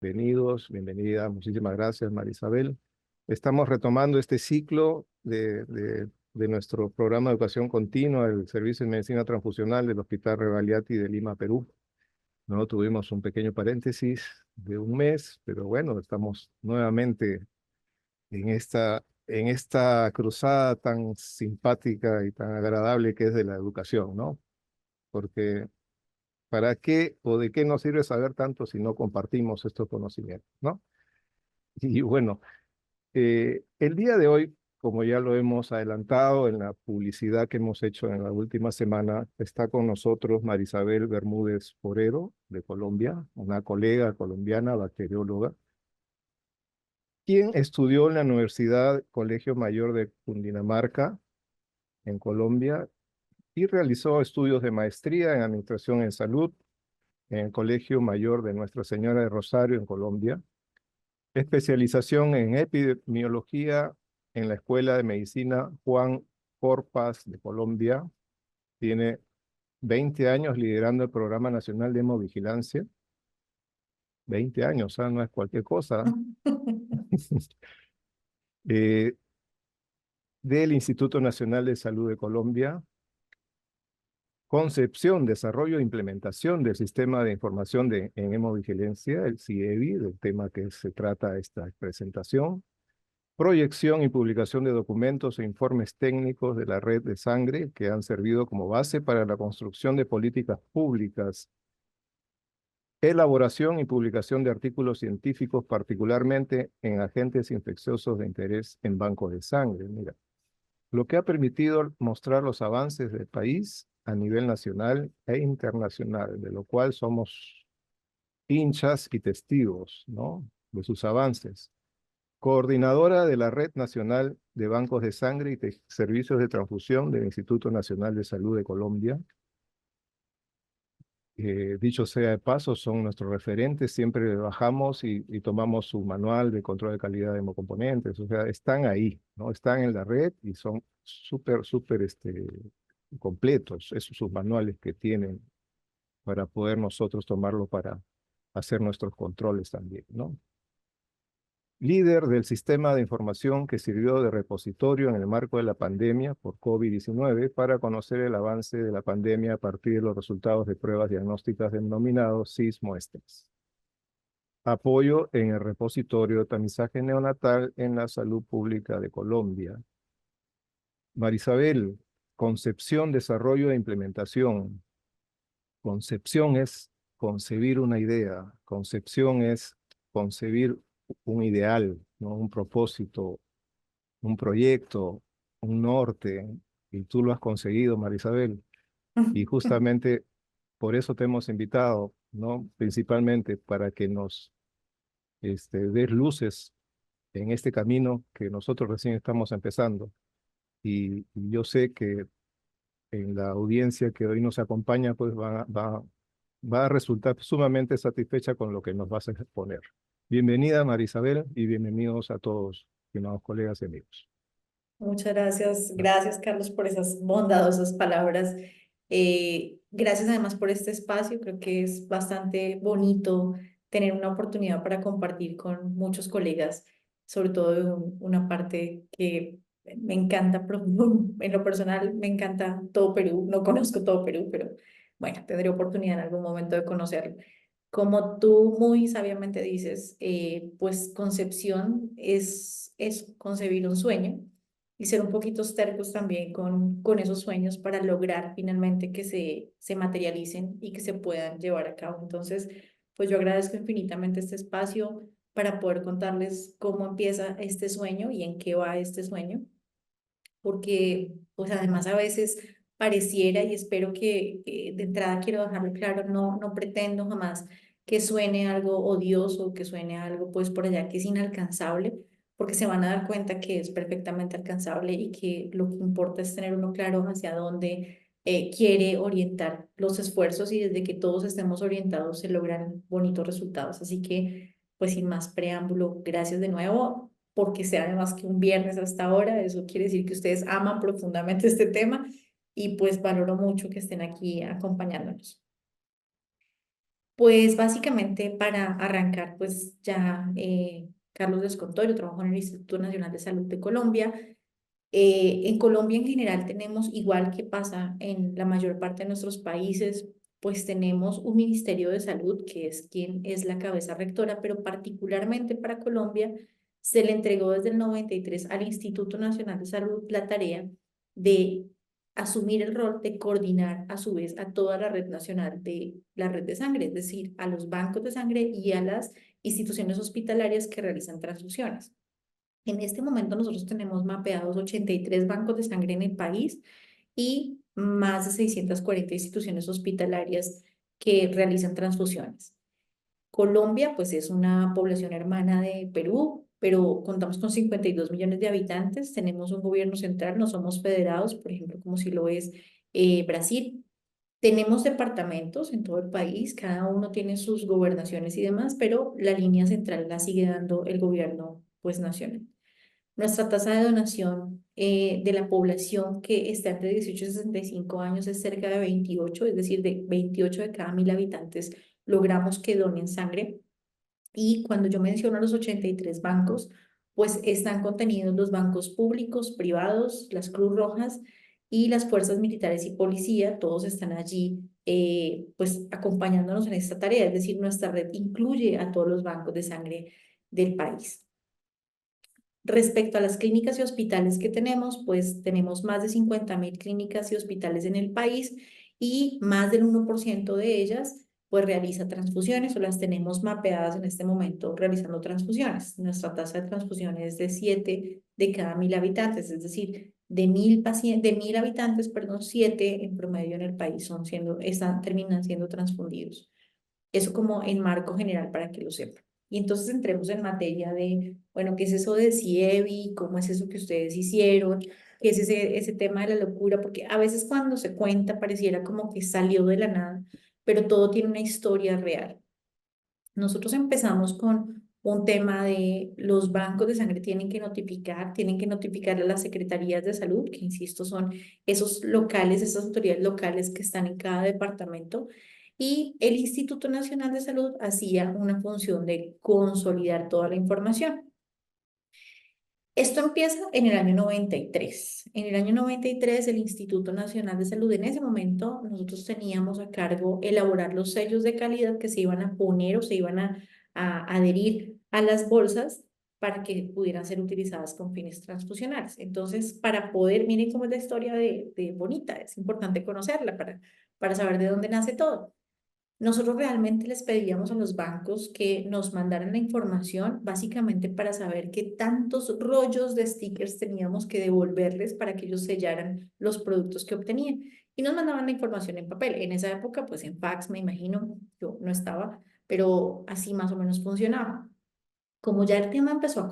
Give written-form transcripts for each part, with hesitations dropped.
Bienvenidos, bienvenida. Muchísimas gracias, María Isabel. Estamos retomando este ciclo de nuestro programa de educación continua del Servicio de Medicina Transfusional del Hospital Revaliati de Lima, Perú. No tuvimos un pequeño paréntesis de un mes, pero bueno, estamos nuevamente en esta cruzada tan simpática y tan agradable que es de la educación, ¿no? Porque ¿para qué o de qué nos sirve saber tanto si no compartimos estos conocimientos, ¿no? Y bueno, el día de hoy, como ya lo hemos adelantado en la publicidad que hemos hecho en la última semana, está con nosotros Marisabel Bermúdez Forero, de Colombia, una colega colombiana, bacterióloga, quien estudió en la Universidad Colegio Mayor de Cundinamarca, en Colombia, y realizó estudios de maestría en Administración en Salud en el Colegio Mayor de Nuestra Señora de Rosario, en Colombia, especialización en epidemiología en la Escuela de Medicina Juan Corpas de Colombia. Tiene 20 años liderando el Programa Nacional de Hemovigilancia. 20 años, ¿ah? No es cualquier cosa. eh, del Instituto Nacional de Salud de Colombia. Concepción, desarrollo e implementación del Sistema de Información en Hemovigilancia, el CIEVI, del tema que se trata esta presentación. Proyección y publicación de documentos e informes técnicos de la red de sangre que han servido como base para la construcción de políticas públicas. Elaboración y publicación de artículos científicos, particularmente en agentes infecciosos de interés en bancos de sangre. Mira, lo que ha permitido mostrar los avances del país a nivel nacional e internacional, de lo cual somos hinchas y testigos, ¿no?, de sus avances. Coordinadora de la Red Nacional de Bancos de Sangre y Servicios de Transfusión del Instituto Nacional de Salud de Colombia. Dicho sea de paso, son nuestros referentes, siempre bajamos y tomamos su manual de control de calidad de hemocomponentes, o sea, están ahí, ¿no? Están en la red y son súper completos, esos sus manuales que tienen para poder nosotros tomarlo para hacer nuestros controles también, ¿no? Líder del sistema de información que sirvió de repositorio en el marco de la pandemia por COVID-19 para conocer el avance de la pandemia a partir de los resultados de pruebas diagnósticas denominados SIS-muestras. Apoyo en el repositorio de tamizaje neonatal en la salud pública de Colombia. Marisabel, concepción, desarrollo e implementación. Concepción es concebir una idea, concepción es concebir un ideal, ¿no?, un propósito, un proyecto, un norte, y tú lo has conseguido, Marisabel, y justamente por eso te hemos invitado, ¿no?, principalmente para que nos des luces en este camino que nosotros recién estamos empezando, y yo sé que en la audiencia que hoy nos acompaña, pues va a resultar sumamente satisfecha con lo que nos vas a exponer. Bienvenida, Marisabel, y bienvenidos a todos, estimados colegas y amigos. Muchas gracias Carlos por esas bondadosas palabras. Gracias además por este espacio, creo que es bastante bonito tener una oportunidad para compartir con muchos colegas, sobre todo de una parte que me encanta, en lo personal me encanta todo Perú, no conozco todo Perú, pero bueno, tendré oportunidad en algún momento de conocerlo. Como tú muy sabiamente dices, pues concepción es concebir un sueño y ser un poquito tercos también con esos sueños para lograr finalmente que se materialicen y que se puedan llevar a cabo. Entonces, pues yo agradezco infinitamente este espacio para poder contarles cómo empieza este sueño y en qué va este sueño, porque pues además a veces pareciera, y espero que de entrada quiero dejarlo claro, no pretendo jamás que suene algo odioso, que suene algo pues por allá que es inalcanzable, porque se van a dar cuenta que es perfectamente alcanzable y que lo que importa es tener uno claro hacia dónde quiere orientar los esfuerzos, y desde que todos estemos orientados se logran bonitos resultados. Así que pues sin más preámbulo, gracias de nuevo porque sea además que un viernes hasta ahora, eso quiere decir que ustedes aman profundamente este tema y pues valoro mucho que estén aquí acompañándonos. Pues básicamente para arrancar, pues ya Carlos les contó, yo trabajo en el Instituto Nacional de Salud de Colombia. En Colombia en general tenemos, igual que pasa en la mayor parte de nuestros países, pues tenemos un Ministerio de Salud que es quien es la cabeza rectora, pero particularmente para Colombia se le entregó desde el 93 al Instituto Nacional de Salud la tarea de asumir el rol de coordinar a su vez a toda la red nacional de la red de sangre, es decir, a los bancos de sangre y a las instituciones hospitalarias que realizan transfusiones. En este momento nosotros tenemos mapeados 83 bancos de sangre en el país y más de 640 instituciones hospitalarias que realizan transfusiones. Colombia, pues es una población hermana de Perú, pero contamos con 52 millones de habitantes, tenemos un gobierno central, no somos federados, por ejemplo, como si lo es Brasil. Tenemos departamentos en todo el país, cada uno tiene sus gobernaciones y demás, pero la línea central la sigue dando el gobierno pues nacional. Nuestra tasa de donación de la población que está entre 18 y 65 años es cerca de 28, es decir, de 28 de cada 1000 habitantes logramos que donen sangre. Y cuando yo menciono los 83 bancos, pues están contenidos los bancos públicos, privados, las Cruz Rojas y las fuerzas militares y policía, todos están allí pues acompañándonos en esta tarea, es decir, nuestra red incluye a todos los bancos de sangre del país. Respecto a las clínicas y hospitales que tenemos, pues tenemos más de 50.000 clínicas y hospitales en el país y más del 1% de ellas pues realiza transfusiones o las tenemos mapeadas en este momento realizando transfusiones. Nuestra tasa de transfusiones es de 7 de cada 1000 habitantes, es decir, de 1000 pacientes, de 1000 habitantes, perdón, 7 en promedio en el país terminan siendo transfundidos. Eso como en marco general para que lo sepan. Y entonces entremos en materia de, bueno, ¿qué es eso de CIEVI? ¿Cómo es eso que ustedes hicieron? ¿Qué es ese tema de la locura? Porque a veces cuando se cuenta pareciera como que salió de la nada, pero todo tiene una historia real. Nosotros empezamos con un tema de los bancos de sangre tienen que notificar a las secretarías de salud, que insisto son esos locales, esas autoridades locales que están en cada departamento. Y el Instituto Nacional de Salud hacía una función de consolidar toda la información. Esto empieza en el año 93. En el año 93, el Instituto Nacional de Salud, en ese momento, nosotros teníamos a cargo elaborar los sellos de calidad que se iban a poner o se iban a adherir a las bolsas para que pudieran ser utilizadas con fines transfusionales. Entonces, para poder, miren cómo es la historia de bonita, es importante conocerla para saber de dónde nace todo. Nosotros realmente les pedíamos a los bancos que nos mandaran la información básicamente para saber qué tantos rollos de stickers teníamos que devolverles para que ellos sellaran los productos que obtenían. Y nos mandaban la información en papel. En esa época, pues en fax, me imagino, yo no estaba, pero así más o menos funcionaba. Como ya el tema empezó a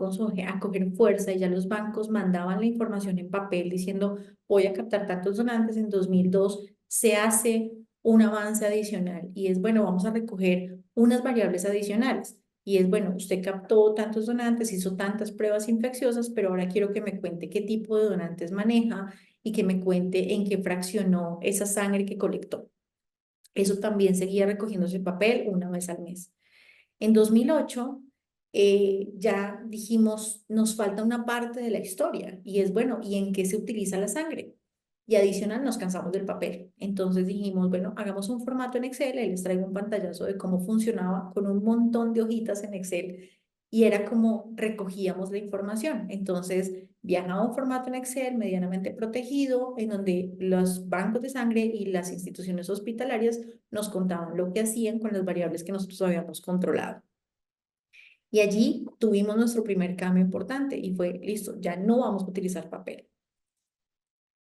coger fuerza y ya los bancos mandaban la información en papel diciendo voy a captar tantos donantes, en 2002 se hace un avance adicional y es bueno, vamos a recoger unas variables adicionales. Y es bueno, usted captó tantos donantes, hizo tantas pruebas infecciosas, pero ahora quiero que me cuente qué tipo de donantes maneja y que me cuente en qué fraccionó esa sangre que colectó. Eso también seguía recogiéndose en papel una vez al mes. En 2008 ya dijimos, nos falta una parte de la historia y es bueno, ¿y en qué se utiliza la sangre? Y adicional nos cansamos del papel. Entonces dijimos, bueno, hagamos un formato en Excel, ahí les traigo un pantallazo de cómo funcionaba con un montón de hojitas en Excel y era como recogíamos la información. Entonces viajaba un formato en Excel medianamente protegido en donde los bancos de sangre y las instituciones hospitalarias nos contaban lo que hacían con las variables que nosotros habíamos controlado. Y allí tuvimos nuestro primer cambio importante y fue, listo, ya no vamos a utilizar papel.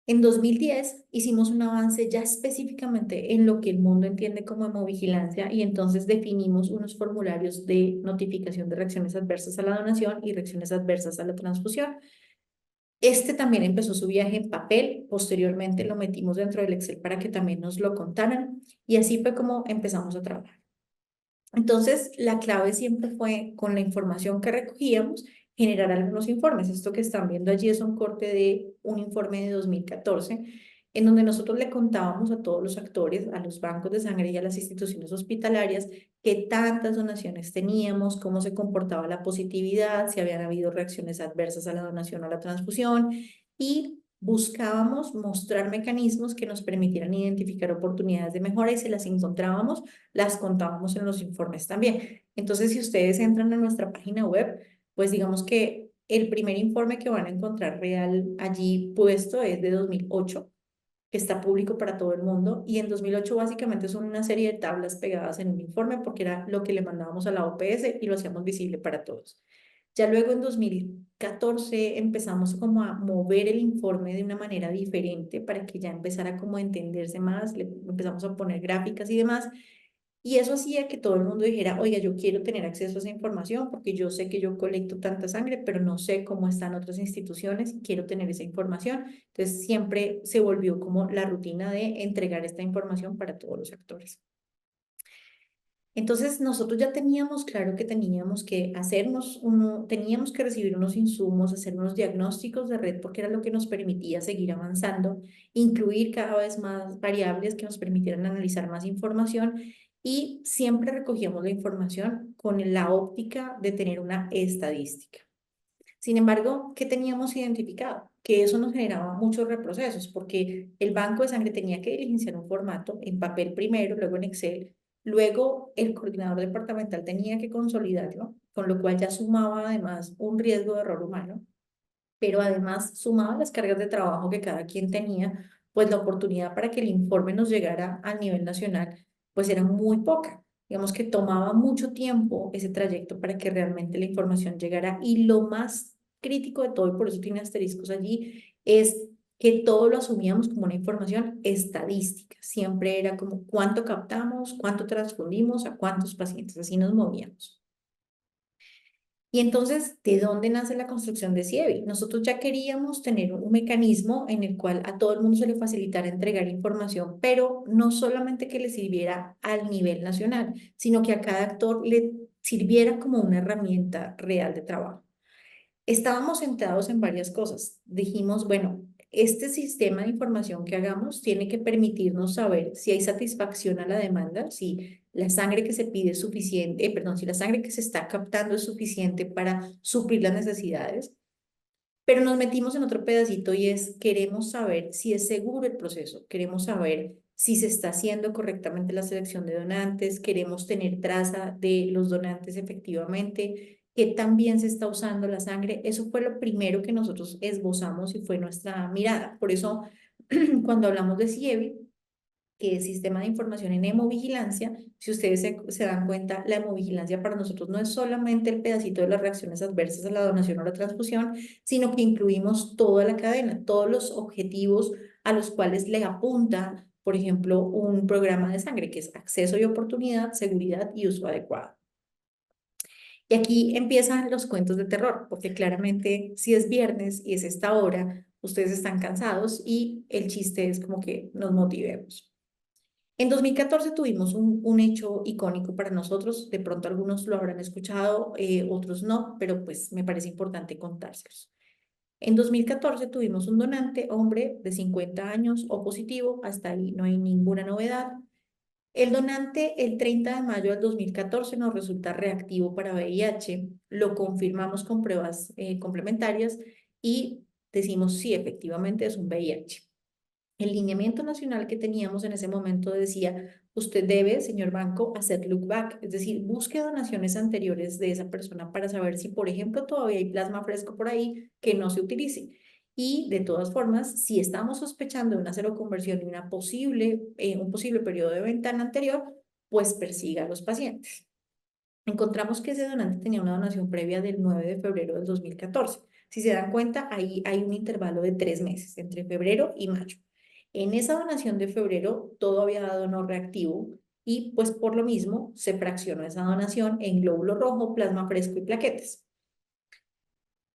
En 2010 hicimos un avance ya específicamente en lo que el mundo entiende como hemovigilancia y entonces definimos unos formularios de notificación de reacciones adversas a la donación y reacciones adversas a la transfusión. Este también empezó su viaje en papel, posteriormente lo metimos dentro del Excel para que también nos lo contaran y así fue como empezamos a trabajar. Entonces, la clave siempre fue con la información que recogíamos, generar algunos informes. Esto que están viendo allí es un corte de un informe de 2014 en donde nosotros le contábamos a todos los actores, a los bancos de sangre y a las instituciones hospitalarias, qué tantas donaciones teníamos, cómo se comportaba la positividad, si habían habido reacciones adversas a la donación o a la transfusión, y buscábamos mostrar mecanismos que nos permitieran identificar oportunidades de mejora y si las encontrábamos, las contábamos en los informes también. Entonces, si ustedes entran a nuestra página web, pues digamos que el primer informe que van a encontrar real allí puesto es de 2008, que está público para todo el mundo, y en 2008 básicamente son una serie de tablas pegadas en un informe porque era lo que le mandábamos a la OPS y lo hacíamos visible para todos. Ya luego en 2014 empezamos como a mover el informe de una manera diferente para que ya empezara como a entenderse más, le empezamos a poner gráficas y demás, y eso hacía que todo el mundo dijera, oiga, yo quiero tener acceso a esa información porque yo sé que yo colecto tanta sangre, pero no sé cómo están otras instituciones, quiero tener esa información. Entonces siempre se volvió como la rutina de entregar esta información para todos los actores. Entonces nosotros ya teníamos claro que teníamos que teníamos que recibir unos insumos, hacer unos diagnósticos de red porque era lo que nos permitía seguir avanzando, incluir cada vez más variables que nos permitieran analizar más información y siempre recogíamos la información con la óptica de tener una estadística. Sin embargo, ¿qué teníamos identificado? Que eso nos generaba muchos reprocesos, porque el banco de sangre tenía que diligenciar un formato en papel primero, luego en Excel, luego el coordinador departamental tenía que consolidarlo, con lo cual ya sumaba además un riesgo de error humano, pero además sumaba las cargas de trabajo que cada quien tenía, pues la oportunidad para que el informe nos llegara a nivel nacional, pues era muy poca. Digamos que tomaba mucho tiempo ese trayecto para que realmente la información llegara y lo más crítico de todo, y por eso tiene asteriscos allí, es que todo lo asumíamos como una información estadística. Siempre era como cuánto captamos, cuánto transfundimos, a cuántos pacientes, así nos movíamos. Y entonces, ¿de dónde nace la construcción de CIEVI? Nosotros ya queríamos tener un mecanismo en el cual a todo el mundo se le facilitara entregar información, pero no solamente que le sirviera al nivel nacional, sino que a cada actor le sirviera como una herramienta real de trabajo. Estábamos centrados en varias cosas. Dijimos, bueno, este sistema de información que hagamos tiene que permitirnos saber si hay satisfacción a la demanda, si la sangre que se pide es suficiente, perdón, si la sangre que se está captando es suficiente para suplir las necesidades. Pero nos metimos en otro pedacito y es, queremos saber si es seguro el proceso, queremos saber si se está haciendo correctamente la selección de donantes, queremos tener traza de los donantes efectivamente, que también se está usando la sangre. Eso fue lo primero que nosotros esbozamos y fue nuestra mirada. Por eso, cuando hablamos de CIEVI, que es Sistema de Información en Hemovigilancia, si ustedes se dan cuenta, la hemovigilancia para nosotros no es solamente el pedacito de las reacciones adversas a la donación o la transfusión, sino que incluimos toda la cadena, todos los objetivos a los cuales le apunta, por ejemplo, un programa de sangre, que es acceso y oportunidad, seguridad y uso adecuado. Y aquí empiezan los cuentos de terror, porque claramente si es viernes y es esta hora, ustedes están cansados y el chiste es como que nos motivemos. En 2014 tuvimos un hecho icónico para nosotros, de pronto algunos lo habrán escuchado, otros no, pero pues me parece importante contárselos. En 2014 tuvimos un donante, hombre de 50 años, O positivo, hasta ahí no hay ninguna novedad. El donante el 30 de mayo del 2014 nos resulta reactivo para VIH, lo confirmamos con pruebas complementarias y decimos sí, efectivamente es un VIH. El lineamiento nacional que teníamos en ese momento decía, usted debe, señor banco, hacer look back, es decir, busque donaciones anteriores de esa persona para saber si, por ejemplo, todavía hay plasma fresco por ahí que no se utilice. Y de todas formas, si estamos sospechando de una seroconversión y un posible periodo de ventana anterior, pues persiga a los pacientes. Encontramos que ese donante tenía una donación previa del 9 de febrero del 2014. Si se dan cuenta, ahí hay un intervalo de 3 meses, entre febrero y mayo. En esa donación de febrero, todo había dado no reactivo y pues por lo mismo se fraccionó esa donación en glóbulo rojo, plasma fresco y plaquetas.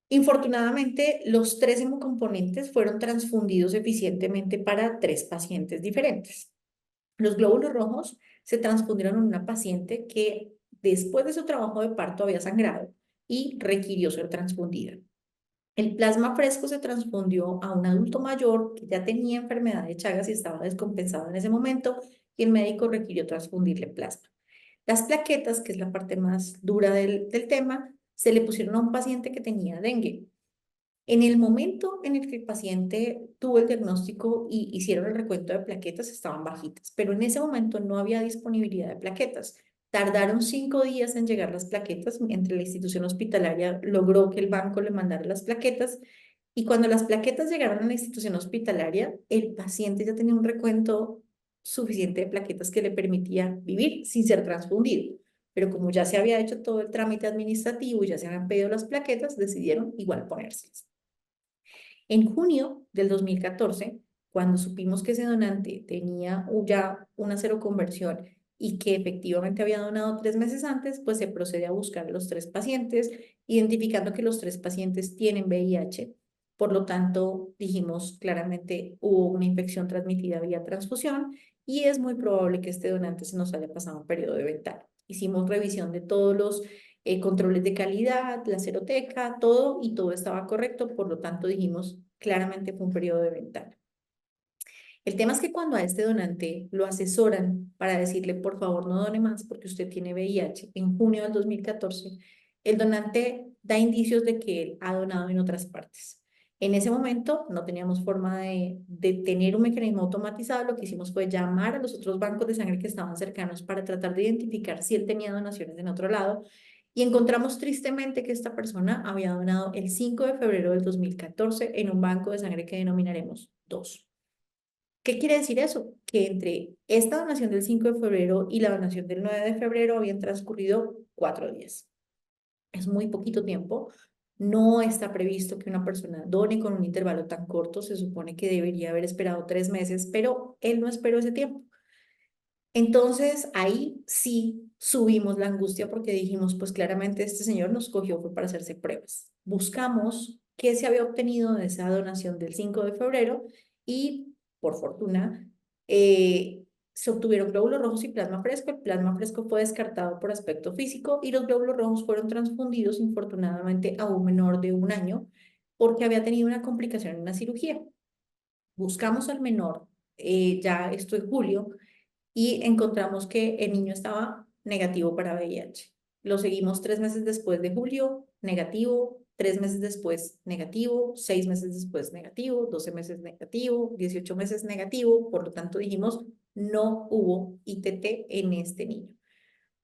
Infortunadamente, los 3 hemocomponentes fueron transfundidos eficientemente para 3 pacientes diferentes. Los glóbulos rojos se transfundieron en una paciente que después de su trabajo de parto había sangrado y requirió ser transfundida. El plasma fresco se transfundió a un adulto mayor que ya tenía enfermedad de Chagas y estaba descompensado en ese momento, y el médico requirió transfundirle plasma. Las plaquetas, que es la parte más dura del tema, se le pusieron a un paciente que tenía dengue. En el momento en el que el paciente tuvo el diagnóstico y hicieron el recuento de plaquetas, estaban bajitas, pero en ese momento no había disponibilidad de plaquetas. Tardaron 5 días en llegar las plaquetas, entre la institución hospitalaria logró que el banco le mandara las plaquetas, y cuando las plaquetas llegaron a la institución hospitalaria, el paciente ya tenía un recuento suficiente de plaquetas que le permitía vivir sin ser transfundido. Pero como ya se había hecho todo el trámite administrativo y ya se habían pedido las plaquetas, decidieron igual ponérselas. En junio del 2014, cuando supimos que ese donante tenía ya una seroconversión y que efectivamente había donado 3 meses antes, pues se procede a buscar a los 3 pacientes, identificando que los 3 pacientes tienen VIH. Por lo tanto, dijimos claramente hubo una infección transmitida vía transfusión y es muy probable que este donante se nos haya pasado un periodo de ventana. Hicimos revisión de todos los controles de calidad, la seroteca, todo, y todo estaba correcto, por lo tanto dijimos claramente fue un periodo de ventana. El tema es que cuando a este donante lo asesoran para decirle por favor no done más porque usted tiene VIH en junio del 2014, el donante da indicios de que él ha donado en otras partes. En ese momento no teníamos forma de tener un mecanismo automatizado. Lo que hicimos fue llamar a los otros bancos de sangre que estaban cercanos para tratar de identificar si él tenía donaciones en otro lado, y encontramos tristemente que esta persona había donado el 5 de febrero del 2014 en un banco de sangre que denominaremos 2. ¿Qué quiere decir eso? Que entre esta donación del 5 de febrero y la donación del 9 de febrero habían transcurrido 4 días. Es muy poquito tiempo. No está previsto que una persona done con un intervalo tan corto. Se supone que debería haber esperado 3 meses, pero él no esperó ese tiempo. Entonces ahí sí subimos la angustia porque dijimos, pues claramente este señor nos cogió fue para hacerse pruebas. Buscamos qué se había obtenido de esa donación del 5 de febrero y por fortuna se obtuvieron glóbulos rojos y plasma fresco. El plasma fresco fue descartado por aspecto físico y los glóbulos rojos fueron transfundidos infortunadamente a un menor de 1 año porque había tenido una complicación en una cirugía. Buscamos al menor, ya esto en julio, y encontramos que el niño estaba negativo para VIH. Lo seguimos 3 meses después de julio, negativo, 3 meses después negativo, 6 meses después negativo, 12 meses negativo, 18 meses negativo. Por lo tanto dijimos, no hubo ITT en este niño.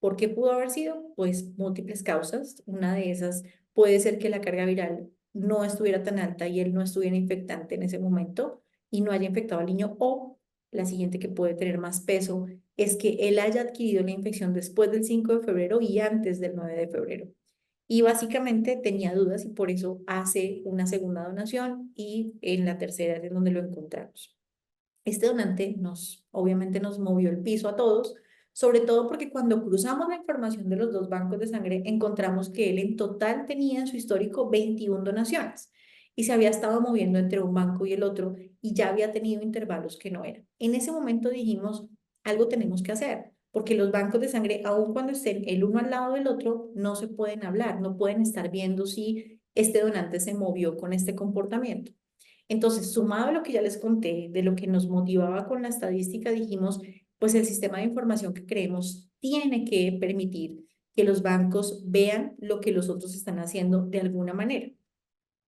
¿Por qué pudo haber sido? Pues múltiples causas. Una de esas puede ser que la carga viral no estuviera tan alta y él no estuviera infectante en ese momento y no haya infectado al niño, o la siguiente, que puede tener más peso, es que él haya adquirido la infección después del 5 de febrero y antes del 9 de febrero. Y básicamente tenía dudas y por eso hace una segunda donación, y en la tercera es en donde lo encontramos. Este donante obviamente nos movió el piso a todos, sobre todo porque cuando cruzamos la información de los dos bancos de sangre, encontramos que él en total tenía en su histórico 21 donaciones y se había estado moviendo entre un banco y el otro y ya había tenido intervalos que no eran. En ese momento dijimos, algo tenemos que hacer, porque los bancos de sangre, aun cuando estén el uno al lado del otro, no se pueden hablar, no pueden estar viendo si este donante se movió con este comportamiento. Entonces, sumado a lo que ya les conté, de lo que nos motivaba con la estadística, dijimos, pues el sistema de información que creemos tiene que permitir que los bancos vean lo que los otros están haciendo de alguna manera.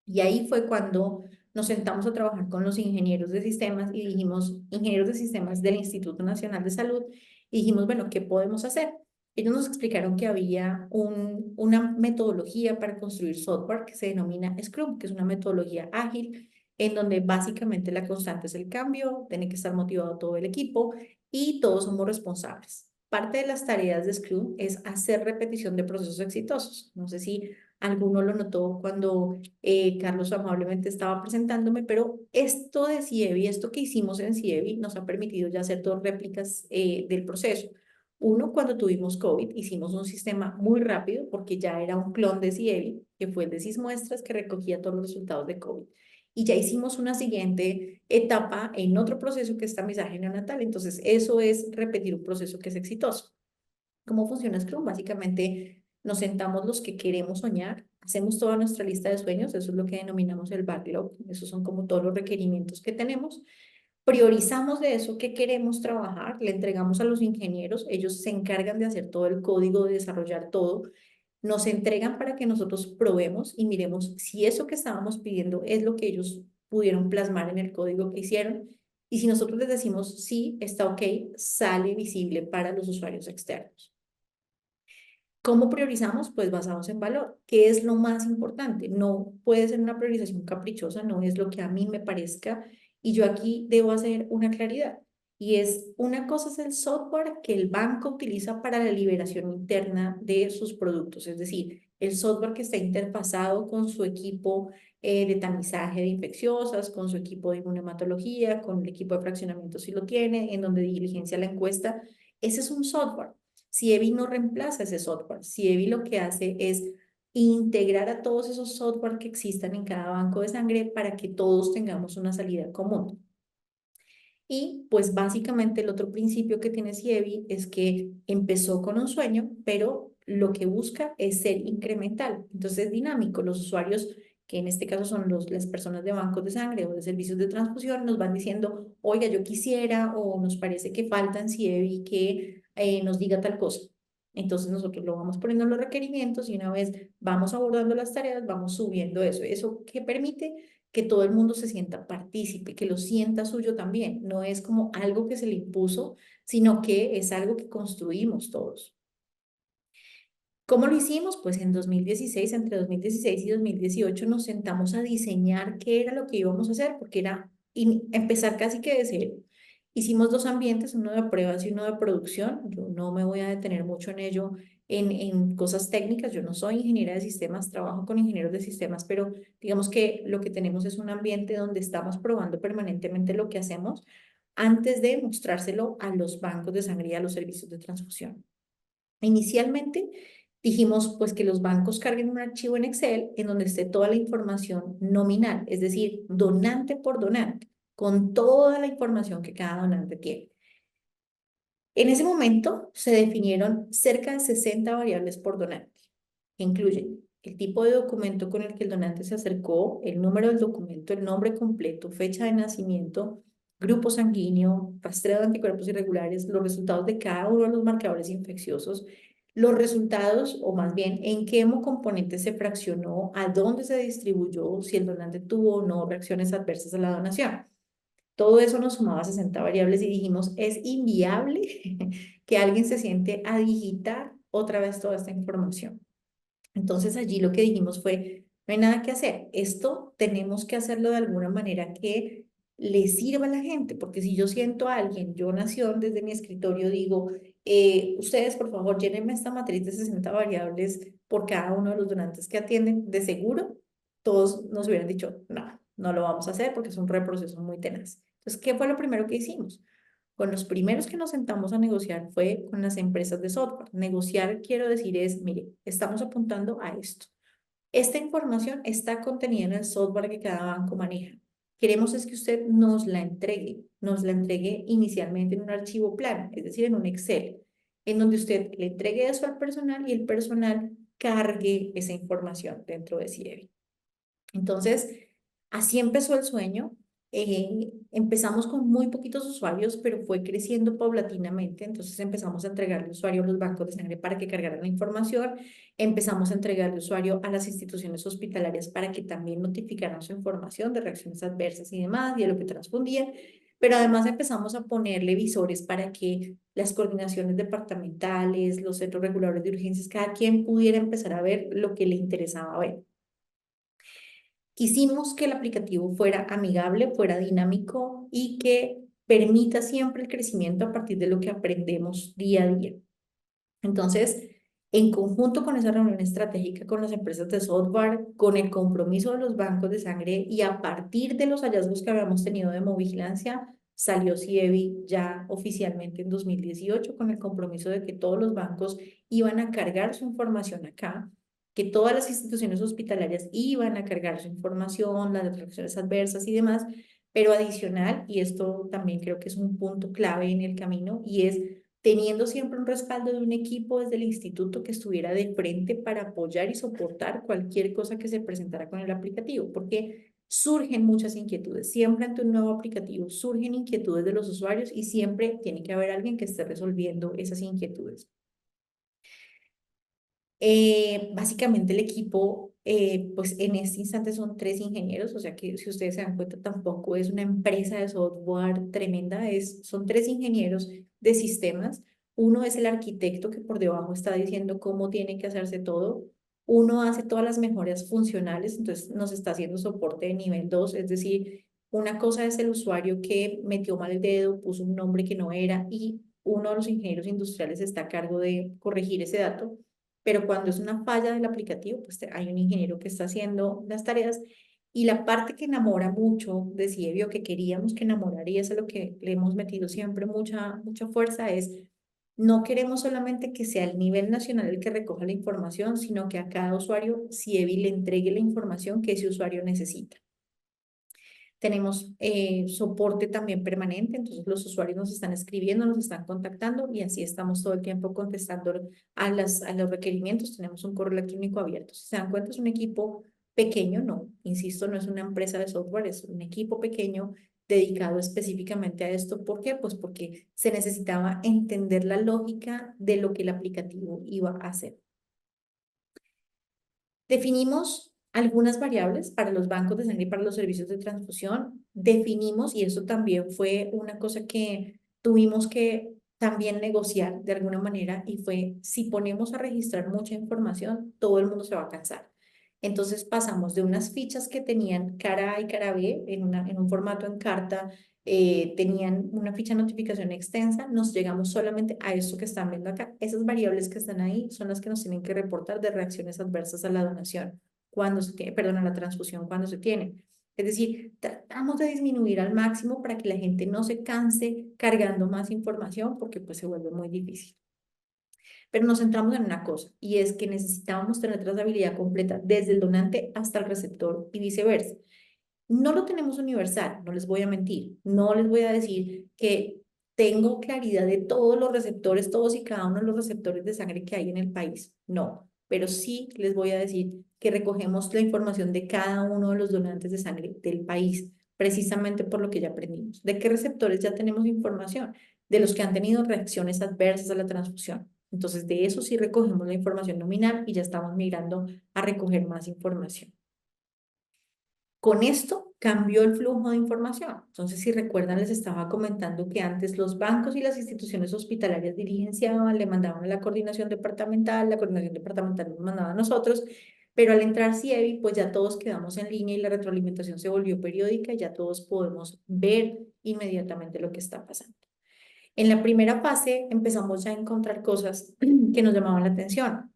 Y ahí fue cuando nos sentamos a trabajar con los ingenieros de sistemas y dijimos, ingenieros de sistemas del Instituto Nacional de Salud, y dijimos, bueno, ¿qué podemos hacer? Ellos nos explicaron que había una metodología para construir software que se denomina Scrum, que es una metodología ágil en donde básicamente la constante es el cambio, tiene que estar motivado todo el equipo y todos somos responsables. Parte de las tareas de Scrum es hacer repetición de procesos exitosos. No sé si alguno lo notó cuando Carlos amablemente estaba presentándome, pero esto de CIEVI, esto que hicimos en CIEVI, nos ha permitido ya hacer 2 réplicas del proceso. Uno, cuando tuvimos COVID, hicimos un sistema muy rápido porque ya era un clon de CIEVI, que fue el de Sismuestras, que recogía todos los resultados de COVID. Y ya hicimos una siguiente etapa en otro proceso que es tamizaje neonatal. Entonces, eso es repetir un proceso que es exitoso. ¿Cómo funciona Scrum? Básicamente, nos sentamos los que queremos soñar, hacemos toda nuestra lista de sueños, eso es lo que denominamos el backlog, esos son como todos los requerimientos que tenemos. Priorizamos de eso que queremos trabajar, le entregamos a los ingenieros, ellos se encargan de hacer todo el código, de desarrollar todo, nos entregan para que nosotros probemos y miremos si eso que estábamos pidiendo es lo que ellos pudieron plasmar en el código que hicieron. Y si nosotros les decimos sí, está ok, sale visible para los usuarios externos. ¿Cómo priorizamos? Pues basados en valor. ¿Qué es lo más importante? No puede ser una priorización caprichosa, no es lo que a mí me parezca. Y yo aquí debo hacer una claridad. Y es, una cosa es el software que el banco utiliza para la liberación interna de sus productos, es decir, el software que está interfazado con su equipo de tamizaje de infecciosas, con su equipo de inmunohematología, con el equipo de fraccionamiento si lo tiene, en donde diligencia la encuesta. Ese es un software. Sievi no reemplaza ese software. Sievi lo que hace es integrar a todos esos software que existan en cada banco de sangre para que todos tengamos una salida común. Y pues básicamente el otro principio que tiene Sievi es que empezó con un sueño, pero lo que busca es ser incremental. Entonces es dinámico. Los usuarios, que en este caso son las personas de bancos de sangre o de servicios de transfusión, nos van diciendo, oiga, yo quisiera o nos parece que falta en Sievi que nos diga tal cosa. Entonces nosotros lo vamos poniendo en los requerimientos y una vez vamos abordando las tareas, vamos subiendo eso. ¿Eso qué permite? Que todo el mundo se sienta partícipe, que lo sienta suyo también. No es como algo que se le impuso, sino que es algo que construimos todos. ¿Cómo lo hicimos? Pues en 2016, entre 2016 y 2018, nos sentamos a diseñar qué era lo que íbamos a hacer, porque era empezar casi que de cero. Hicimos dos ambientes, uno de pruebas y uno de producción. Yo no me voy a detener mucho en ello, en cosas técnicas. Yo no soy ingeniera de sistemas, trabajo con ingenieros de sistemas, pero digamos que lo que tenemos es un ambiente donde estamos probando permanentemente lo que hacemos antes de mostrárselo a los bancos de sangre y a los servicios de transfusión. Inicialmente dijimos pues que los bancos carguen un archivo en Excel en donde esté toda la información nominal, es decir, donante por donante, con toda la información que cada donante tiene. En ese momento se definieron cerca de 60 variables por donante, que incluyen el tipo de documento con el que el donante se acercó, el número del documento, el nombre completo, fecha de nacimiento, grupo sanguíneo, rastreo de anticuerpos irregulares, los resultados de cada uno de los marcadores infecciosos, los resultados, o más bien, en qué hemocomponente se fraccionó, a dónde se distribuyó, si el donante tuvo o no reacciones adversas a la donación. Todo eso nos sumaba a 60 variables y dijimos, es inviable que alguien se siente a digitar otra vez toda esta información. Entonces allí lo que dijimos fue, no hay nada que hacer, esto tenemos que hacerlo de alguna manera que le sirva a la gente, porque si yo siento a alguien, yo nación desde mi escritorio digo, ustedes por favor llénenme esta matriz de 60 variables por cada uno de los donantes que atienden, de seguro todos nos hubieran dicho, no, no lo vamos a hacer porque es un reproceso muy tenaz. Entonces, ¿qué fue lo primero que hicimos? Con los primeros que nos sentamos a negociar fue con las empresas de software. Negociar, quiero decir, es, mire, estamos apuntando a esto. Esta información está contenida en el software que cada banco maneja. Queremos es que usted nos la entregue inicialmente en un archivo plano, es decir, en un Excel, en donde usted le entregue eso al personal y el personal cargue esa información dentro de Sievi. Entonces, así empezó el sueño. Empezamos con muy poquitos usuarios, pero fue creciendo paulatinamente. Entonces empezamos a entregarle usuario a los bancos de sangre para que cargaran la información. Empezamos a entregarle usuario a las instituciones hospitalarias para que también notificaran su información de reacciones adversas y demás, y de lo que transfundían. Pero además empezamos a ponerle visores para que las coordinaciones departamentales, los centros reguladores de urgencias, cada quien pudiera empezar a ver lo que le interesaba ver. Quisimos que el aplicativo fuera amigable, fuera dinámico y que permita siempre el crecimiento a partir de lo que aprendemos día a día. Entonces, en conjunto con esa reunión estratégica con las empresas de software, con el compromiso de los bancos de sangre y a partir de los hallazgos que habíamos tenido de Movigilancia, salió Sievi ya oficialmente en 2018 con el compromiso de que todos los bancos iban a cargar su información acá, que todas las instituciones hospitalarias iban a cargar su información, las reacciones adversas y demás, pero adicional, y esto también creo que es un punto clave en el camino, y es teniendo siempre un respaldo de un equipo desde el instituto que estuviera de frente para apoyar y soportar cualquier cosa que se presentara con el aplicativo, porque surgen muchas inquietudes. Siempre ante un nuevo aplicativo surgen inquietudes de los usuarios y siempre tiene que haber alguien que esté resolviendo esas inquietudes. Básicamente el equipo, pues en este instante son 3 ingenieros, o sea que si ustedes se dan cuenta tampoco es una empresa de software tremenda, son 3 ingenieros de sistemas. Uno es el arquitecto que por debajo está diciendo cómo tiene que hacerse todo. Uno hace todas las mejoras funcionales, entonces nos está haciendo soporte de nivel 2, es decir, una cosa es el usuario que metió mal el dedo, puso un nombre que no era y uno de los ingenieros industriales está a cargo de corregir ese dato, pero cuando es una falla del aplicativo, pues hay un ingeniero que está haciendo las tareas. Y la parte que enamora mucho de Ciebio, que queríamos que enamorara, y eso es lo que le hemos metido siempre mucha fuerza, es no queremos solamente que sea el nivel nacional el que recoja la información, sino que a cada usuario Cievi le entregue la información que ese usuario necesita. Tenemos soporte también permanente, entonces los usuarios nos están escribiendo, nos están contactando y así estamos todo el tiempo contestando a los requerimientos. Tenemos un correo electrónico abierto. Si se dan cuenta, es un equipo pequeño, no, insisto, no es una empresa de software, es un equipo pequeño dedicado específicamente a esto. ¿Por qué? Pues porque se necesitaba entender la lógica de lo que el aplicativo iba a hacer. Definimos algunas variables para los bancos de sangre y para los servicios de transfusión. Definimos, y eso también fue una cosa que tuvimos que también negociar de alguna manera, y fue, si ponemos a registrar mucha información, todo el mundo se va a cansar. Entonces pasamos de unas fichas que tenían cara A y cara B en un formato en carta, tenían una ficha de notificación extensa, nos llegamos solamente a esto que están viendo acá. Esas variables que están ahí son las que nos tienen que reportar de reacciones adversas a la donación, cuando se tiene, perdón, a la transfusión cuando se tiene. Es decir, tratamos de disminuir al máximo para que la gente no se canse cargando más información porque pues se vuelve muy difícil. Pero nos centramos en una cosa, y es que necesitábamos tener trazabilidad completa desde el donante hasta el receptor y viceversa. No lo tenemos universal, no les voy a mentir, no les voy a decir que tengo claridad de todos los receptores, todos y cada uno de los receptores de sangre que hay en el país, no, pero sí les voy a decir que recogemos la información de cada uno de los donantes de sangre del país, precisamente por lo que ya aprendimos. ¿De qué receptores ya tenemos información? De los que han tenido reacciones adversas a la transfusión. Entonces, de eso sí recogemos la información nominal y ya estamos migrando a recoger más información. Con esto cambió el flujo de información. Entonces, si recuerdan, les estaba comentando que antes los bancos y las instituciones hospitalarias diligenciaban, le mandaban a la coordinación departamental nos mandaba a nosotros, pero al entrar CIEVI, pues ya todos quedamos en línea y la retroalimentación se volvió periódica y ya todos podemos ver inmediatamente lo que está pasando. En la primera fase empezamos ya a encontrar cosas que nos llamaban la atención.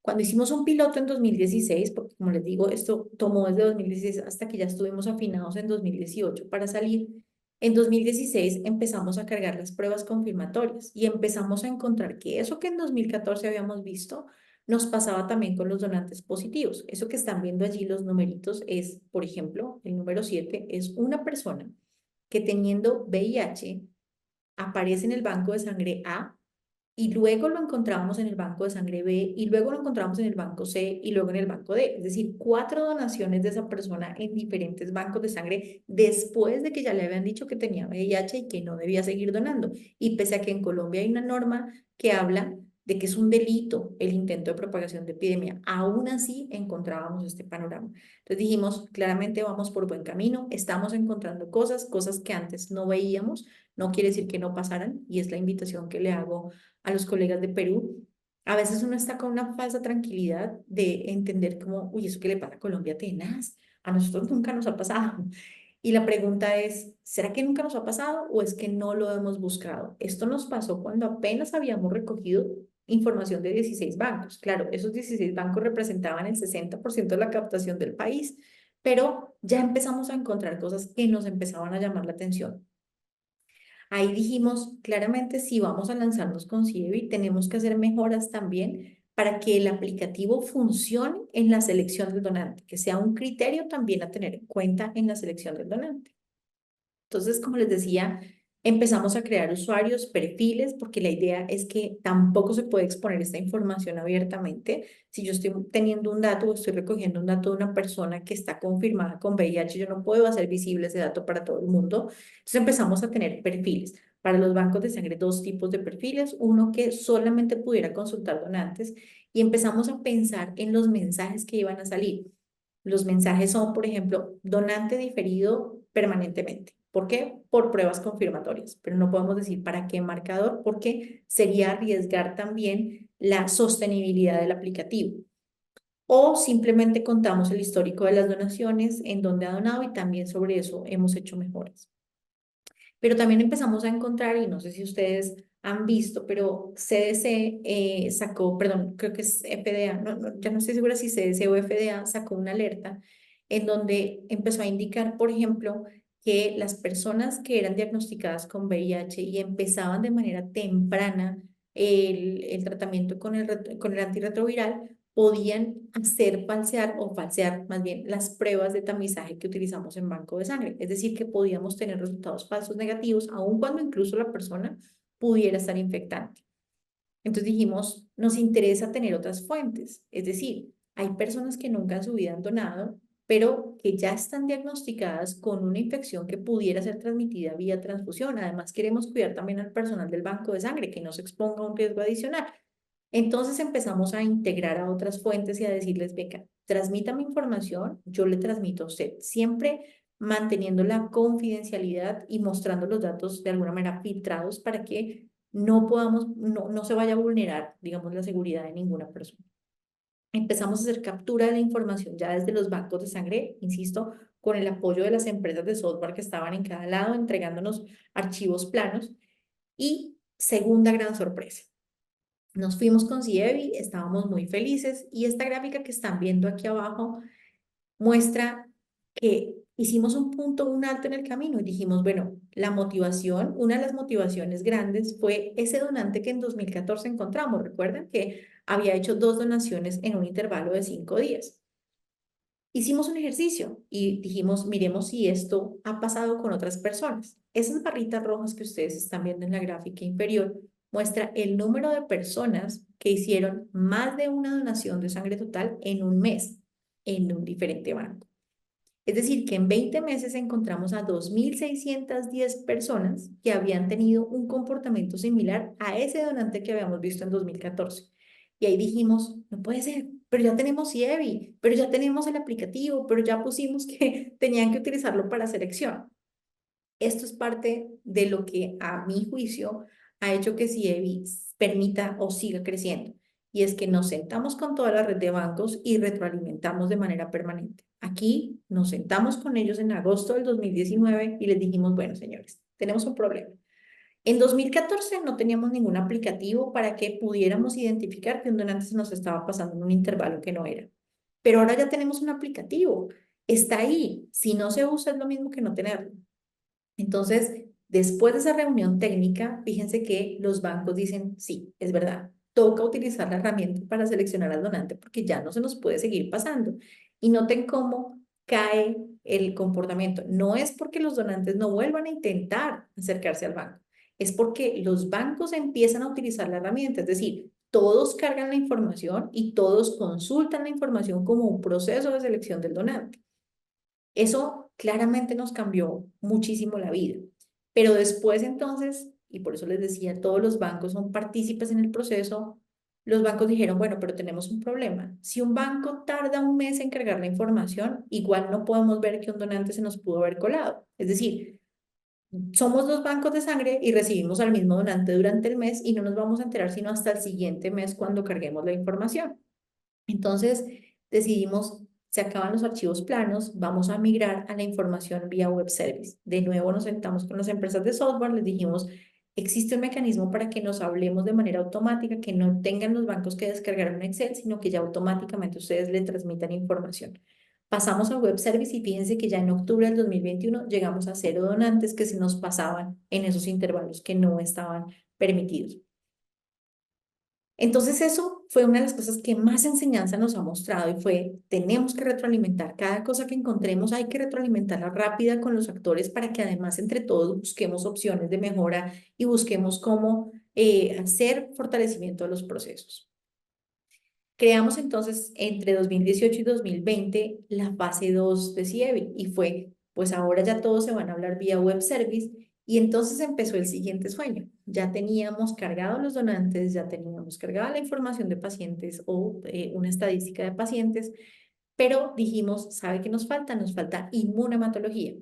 Cuando hicimos un piloto en 2016, porque como les digo, esto tomó desde 2016 hasta que ya estuvimos afinados en 2018 para salir, en 2016 empezamos a cargar las pruebas confirmatorias y empezamos a encontrar que eso que en 2014 habíamos visto nos pasaba también con los donantes positivos. Eso que están viendo allí los numeritos es, por ejemplo, el número 7 es una persona que teniendo VIH aparece en el banco de sangre A y luego lo encontrábamos en el banco de sangre B, y luego lo encontrábamos en el banco C, y luego en el banco D. Es decir, 4 donaciones de esa persona en diferentes bancos de sangre después de que ya le habían dicho que tenía VIH y que no debía seguir donando. Y pese a que en Colombia hay una norma que habla de que es un delito el intento de propagación de epidemia, aún así encontrábamos este panorama. Entonces dijimos, claramente vamos por buen camino, estamos encontrando cosas que antes no veíamos, no quiere decir que no pasaran, y es la invitación que le hago a los colegas de Perú. A veces uno está con una falsa tranquilidad de entender como, uy, ¿eso qué le pasa a Colombia tenaz? A nosotros nunca nos ha pasado. Y la pregunta es, ¿será que nunca nos ha pasado o es que no lo hemos buscado? Esto nos pasó cuando apenas habíamos recogido información de 16 bancos. Claro, esos 16 bancos representaban el 60% de la captación del país, pero ya empezamos a encontrar cosas que nos empezaban a llamar la atención. Ahí dijimos claramente, si vamos a lanzarnos con Cievi, tenemos que hacer mejoras también para que el aplicativo funcione en la selección del donante, que sea un criterio también a tener en cuenta en la selección del donante. Entonces, como les decía, Empezamos a crear usuarios, perfiles, porque la idea es que tampoco se puede exponer esta información abiertamente. Si yo estoy teniendo un dato o estoy recogiendo un dato de una persona que está confirmada con VIH, yo no puedo hacer visible ese dato para todo el mundo. Entonces empezamos a tener perfiles. Para los bancos de sangre, dos tipos de perfiles. Uno que solamente pudiera consultar donantes y empezamos a pensar en los mensajes que iban a salir. Los mensajes son, por ejemplo, donante diferido permanentemente. ¿Por qué? Por pruebas confirmatorias, pero no podemos decir para qué marcador, porque sería arriesgar también la sostenibilidad del aplicativo. O simplemente contamos el histórico de las donaciones, en dónde ha donado y también sobre eso hemos hecho mejoras. Pero también empezamos a encontrar, y no sé si ustedes han visto, pero CDC sacó, perdón, creo que es FDA, ya no estoy segura si CDC o FDA sacó una alerta en donde empezó a indicar, por ejemplo, que las personas que eran diagnosticadas con VIH y empezaban de manera temprana el tratamiento con el antirretroviral, podían hacer falsear o falsear más bien las pruebas de tamizaje que utilizamos en banco de sangre. Es decir, que podíamos tener resultados falsos negativos, aun cuando incluso la persona pudiera estar infectante. Entonces dijimos, nos interesa tener otras fuentes. Es decir, hay personas que nunca en su vida han donado, pero que ya están diagnosticadas con una infección que pudiera ser transmitida vía transfusión. Además, queremos cuidar también al personal del banco de sangre, que no se exponga a un riesgo adicional. Entonces empezamos a integrar a otras fuentes y a decirles, venga, transmítame información, yo le transmito a usted, siempre manteniendo la confidencialidad y mostrando los datos de alguna manera filtrados para que no se vaya a vulnerar, digamos, la seguridad de ninguna persona. Empezamos a hacer captura de la información ya desde los bancos de sangre, insisto, con el apoyo de las empresas de software que estaban en cada lado, entregándonos archivos planos. Y segunda gran sorpresa. Nos fuimos con Cievi, estábamos muy felices y esta gráfica que están viendo aquí abajo muestra que hicimos un punto, un alto en el camino y dijimos, bueno, la motivación, una de las motivaciones grandes fue ese donante que en 2014 encontramos. Recuerden que había hecho 2 donaciones en un intervalo de 5 días. Hicimos un ejercicio y dijimos, miremos si esto ha pasado con otras personas. Esas barritas rojas que ustedes están viendo en la gráfica inferior muestra el número de personas que hicieron más de una donación de sangre total en un mes en un diferente banco. Es decir, que en 20 meses encontramos a 2.610 personas que habían tenido un comportamiento similar a ese donante que habíamos visto en 2014. Y ahí dijimos, no puede ser, pero ya tenemos CIEVI, pero ya tenemos el aplicativo, pero ya pusimos que tenían que utilizarlo para selección. Esto es parte de lo que, a mi juicio, ha hecho que CIEVI permita o siga creciendo. Y es que nos sentamos con toda la red de bancos y retroalimentamos de manera permanente. Aquí nos sentamos con ellos en agosto del 2019 y les dijimos, bueno, señores, tenemos un problema. En 2014 no teníamos ningún aplicativo para que pudiéramos identificar que un donante se nos estaba pasando en un intervalo que no era. Pero ahora ya tenemos un aplicativo. Está ahí. Si no se usa es lo mismo que no tenerlo. Entonces, después de esa reunión técnica, fíjense que los bancos dicen, sí, es verdad, toca utilizar la herramienta para seleccionar al donante porque ya no se nos puede seguir pasando. Y noten cómo cae el comportamiento. No es porque los donantes no vuelvan a intentar acercarse al banco, es porque los bancos empiezan a utilizar la herramienta, es decir, todos cargan la información y todos consultan la información como un proceso de selección del donante. Eso claramente nos cambió muchísimo la vida. Pero después entonces, y por eso les decía, todos los bancos son partícipes en el proceso, los bancos dijeron, bueno, pero tenemos un problema. Si un banco tarda un mes en cargar la información, igual no podemos ver que un donante se nos pudo haber colado. Es decir, somos 2 bancos de sangre y recibimos al mismo donante durante el mes y no nos vamos a enterar sino hasta el siguiente mes cuando carguemos la información. Entonces decidimos, se acaban los archivos planos, vamos a migrar a la información vía web service. De nuevo nos sentamos con las empresas de software, les dijimos, existe un mecanismo para que nos hablemos de manera automática, que no tengan los bancos que descargar un Excel, sino que ya automáticamente ustedes le transmitan información. Pasamos a web service y fíjense que ya en octubre del 2021 llegamos a 0 donantes que se nos pasaban en esos intervalos que no estaban permitidos. Entonces eso fue una de las cosas que más enseñanza nos ha mostrado y fue, tenemos que retroalimentar cada cosa que encontremos, hay que retroalimentarla rápida con los actores para que además entre todos busquemos opciones de mejora y busquemos cómo hacer fortalecimiento de los procesos. Creamos entonces entre 2018 y 2020 la fase 2 de CIEBI y fue, pues ahora ya todos se van a hablar vía web service y entonces empezó el siguiente sueño. Ya teníamos cargados los donantes, ya teníamos cargada la información de pacientes o una estadística de pacientes, pero dijimos, ¿sabe qué nos falta? Nos falta inmunohematología.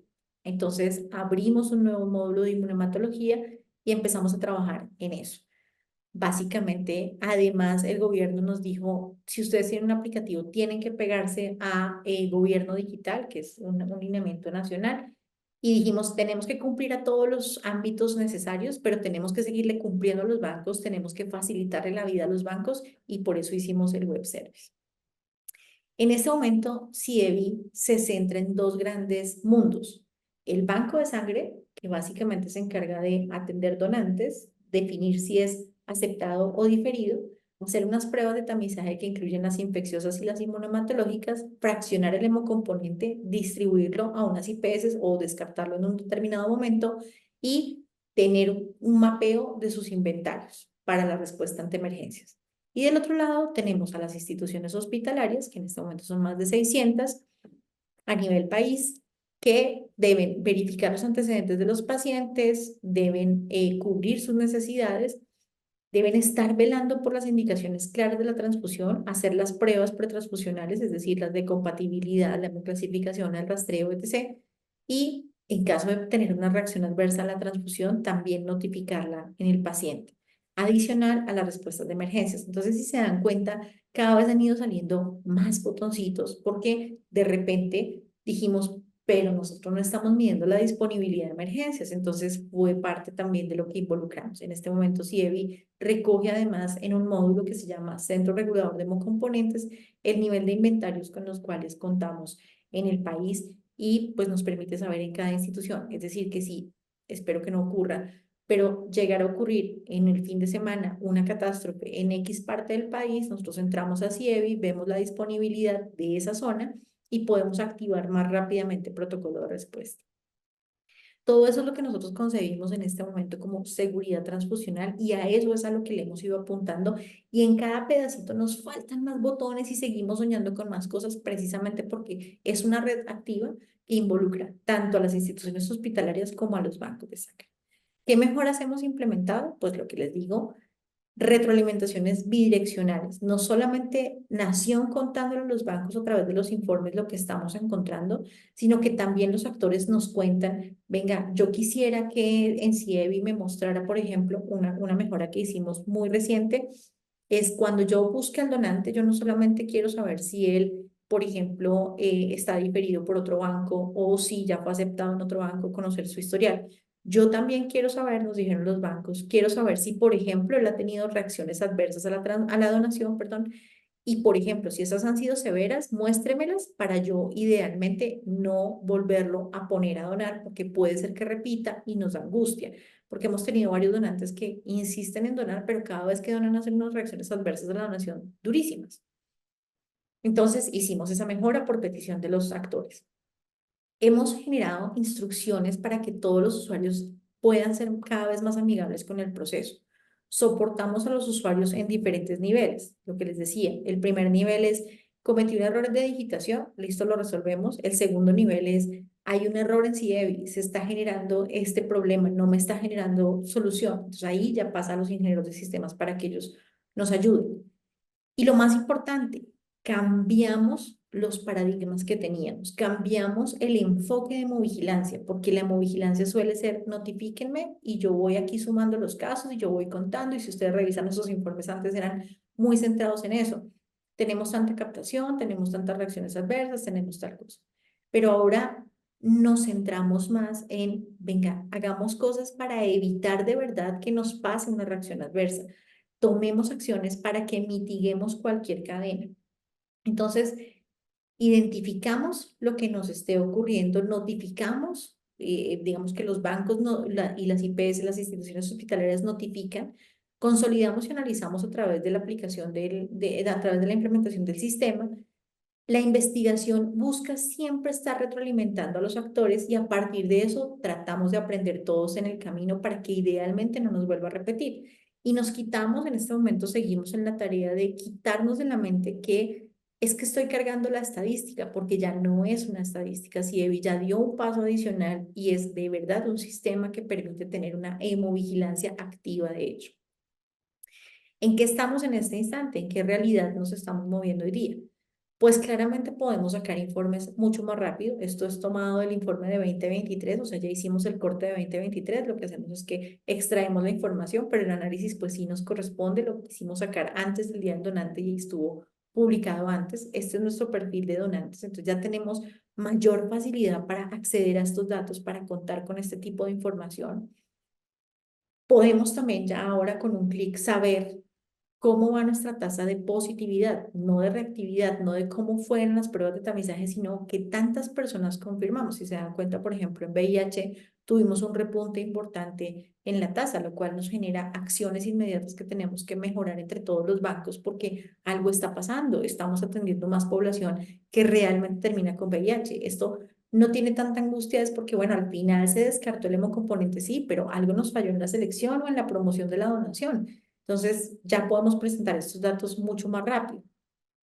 Entonces abrimos un nuevo módulo de inmunohematología y empezamos a trabajar en eso. Básicamente, además, el gobierno nos dijo, si ustedes tienen un aplicativo, tienen que pegarse a gobierno digital, que es un lineamiento nacional. Y dijimos, tenemos que cumplir a todos los ámbitos necesarios, pero tenemos que seguirle cumpliendo a los bancos, tenemos que facilitarle la vida a los bancos y por eso hicimos el web service. En este momento, CIEBI se centra en dos grandes mundos. El banco de sangre, que básicamente se encarga de atender donantes, definir si es aceptado o diferido, hacer unas pruebas de tamizaje que incluyen las infecciosas y las inmunohematológicas, fraccionar el hemocomponente, distribuirlo a unas IPS o descartarlo en un determinado momento y tener un mapeo de sus inventarios para la respuesta ante emergencias. Y del otro lado tenemos a las instituciones hospitalarias, que en este momento son más de 600 a nivel país, que deben verificar los antecedentes de los pacientes, deben cubrir sus necesidades, deben estar velando por las indicaciones claras de la transfusión, hacer las pruebas pretransfusionales, es decir, las de compatibilidad, la clasificación, el rastreo, etc. Y en caso de tener una reacción adversa a la transfusión, también notificarla en el paciente, adicional a las respuestas de emergencias. Entonces, si se dan cuenta, cada vez han ido saliendo más botoncitos porque de repente dijimos, pero nosotros no estamos midiendo la disponibilidad de emergencias, entonces fue parte también de lo que involucramos. En este momento, CIEBI recoge además en un módulo que se llama Centro Regulador de Hemocomponentes el nivel de inventarios con los cuales contamos en el país y pues nos permite saber en cada institución. Es decir, que sí, espero que no ocurra, pero llegar a ocurrir en el fin de semana una catástrofe en X parte del país, nosotros entramos a CIEBI, vemos la disponibilidad de esa zona y podemos activar más rápidamente el protocolo de respuesta. Todo eso es lo que nosotros concebimos en este momento como seguridad transfusional y a eso es a lo que le hemos ido apuntando y en cada pedacito nos faltan más botones y seguimos soñando con más cosas precisamente porque es una red activa que involucra tanto a las instituciones hospitalarias como a los bancos de sangre. ¿Qué mejoras hemos implementado? Pues lo que les digo, retroalimentaciones bidireccionales. No solamente Nación contándole a los bancos a través de los informes lo que estamos encontrando, sino que también los actores nos cuentan, venga, yo quisiera que en CIEBI me mostrara, por ejemplo, una mejora que hicimos muy reciente, es cuando yo busque al donante, yo no solamente quiero saber si él, por ejemplo, está diferido por otro banco o si ya fue aceptado en otro banco, conocer su historial. Yo también quiero saber, nos dijeron los bancos, quiero saber si, por ejemplo, él ha tenido reacciones adversas a la donación, perdón, y, por ejemplo, si esas han sido severas, muéstremelas para yo idealmente no volverlo a poner a donar, porque puede ser que repita y nos da angustia, porque hemos tenido varios donantes que insisten en donar, pero cada vez que donan hacen unas reacciones adversas a la donación durísimas. Entonces, hicimos esa mejora por petición de los actores. Hemos generado instrucciones para que todos los usuarios puedan ser cada vez más amigables con el proceso. Soportamos a los usuarios en diferentes niveles. Lo que les decía, el primer nivel es cometí un error de digitación, listo, lo resolvemos. El segundo nivel es hay un error en CIEBI, se está generando este problema, no me está generando solución. Entonces ahí ya pasa a los ingenieros de sistemas para que ellos nos ayuden. Y lo más importante, cambiamos los paradigmas que teníamos, cambiamos el enfoque de hemovigilancia, porque la hemovigilancia suele ser notifíquenme y yo voy aquí sumando los casos y yo voy contando y si ustedes revisan nuestros informes antes eran muy centrados en eso. Tenemos tanta captación, tenemos tantas reacciones adversas, tenemos tal cosa. Pero ahora nos centramos más en, venga, hagamos cosas para evitar de verdad que nos pase una reacción adversa. Tomemos acciones para que mitiguemos cualquier cadena. Entonces, identificamos lo que nos esté ocurriendo, notificamos, digamos que los bancos y las IPS, las instituciones hospitalarias notifican, consolidamos y analizamos a través de la aplicación a través de la implementación del sistema. La investigación busca siempre estar retroalimentando a los actores y a partir de eso tratamos de aprender todos en el camino para que idealmente no nos vuelva a repetir. Y nos quitamos, en este momento seguimos en la tarea de quitarnos de la mente que es que estoy cargando la estadística, porque ya no es una estadística. CIEVI ya dio un paso adicional y es de verdad un sistema que permite tener una hemovigilancia activa de hecho. ¿En qué estamos en este instante? ¿En qué realidad nos estamos moviendo hoy día? Pues claramente podemos sacar informes mucho más rápido. Esto es tomado del informe de 2023, o sea, ya hicimos el corte de 2023. Lo que hacemos es que extraemos la información, pero el análisis pues sí nos corresponde. Lo quisimos sacar antes del día del donante y estuvo publicado antes. Este es nuestro perfil de donantes, entonces ya tenemos mayor facilidad para acceder a estos datos, para contar con este tipo de información. Podemos también ya ahora con un clic saber cómo va nuestra tasa de positividad, no de reactividad, no de cómo fueron las pruebas de tamizaje, sino que tantas personas confirmamos. Si se dan cuenta, por ejemplo, en VIH tuvimos un repunte importante en la tasa, lo cual nos genera acciones inmediatas que tenemos que mejorar entre todos los bancos porque algo está pasando, estamos atendiendo más población que realmente termina con VIH. Esto no tiene tanta angustia es porque, bueno, al final se descartó el hemocomponente, sí, pero algo nos falló en la selección o en la promoción de la donación. Entonces, ya podemos presentar estos datos mucho más rápido.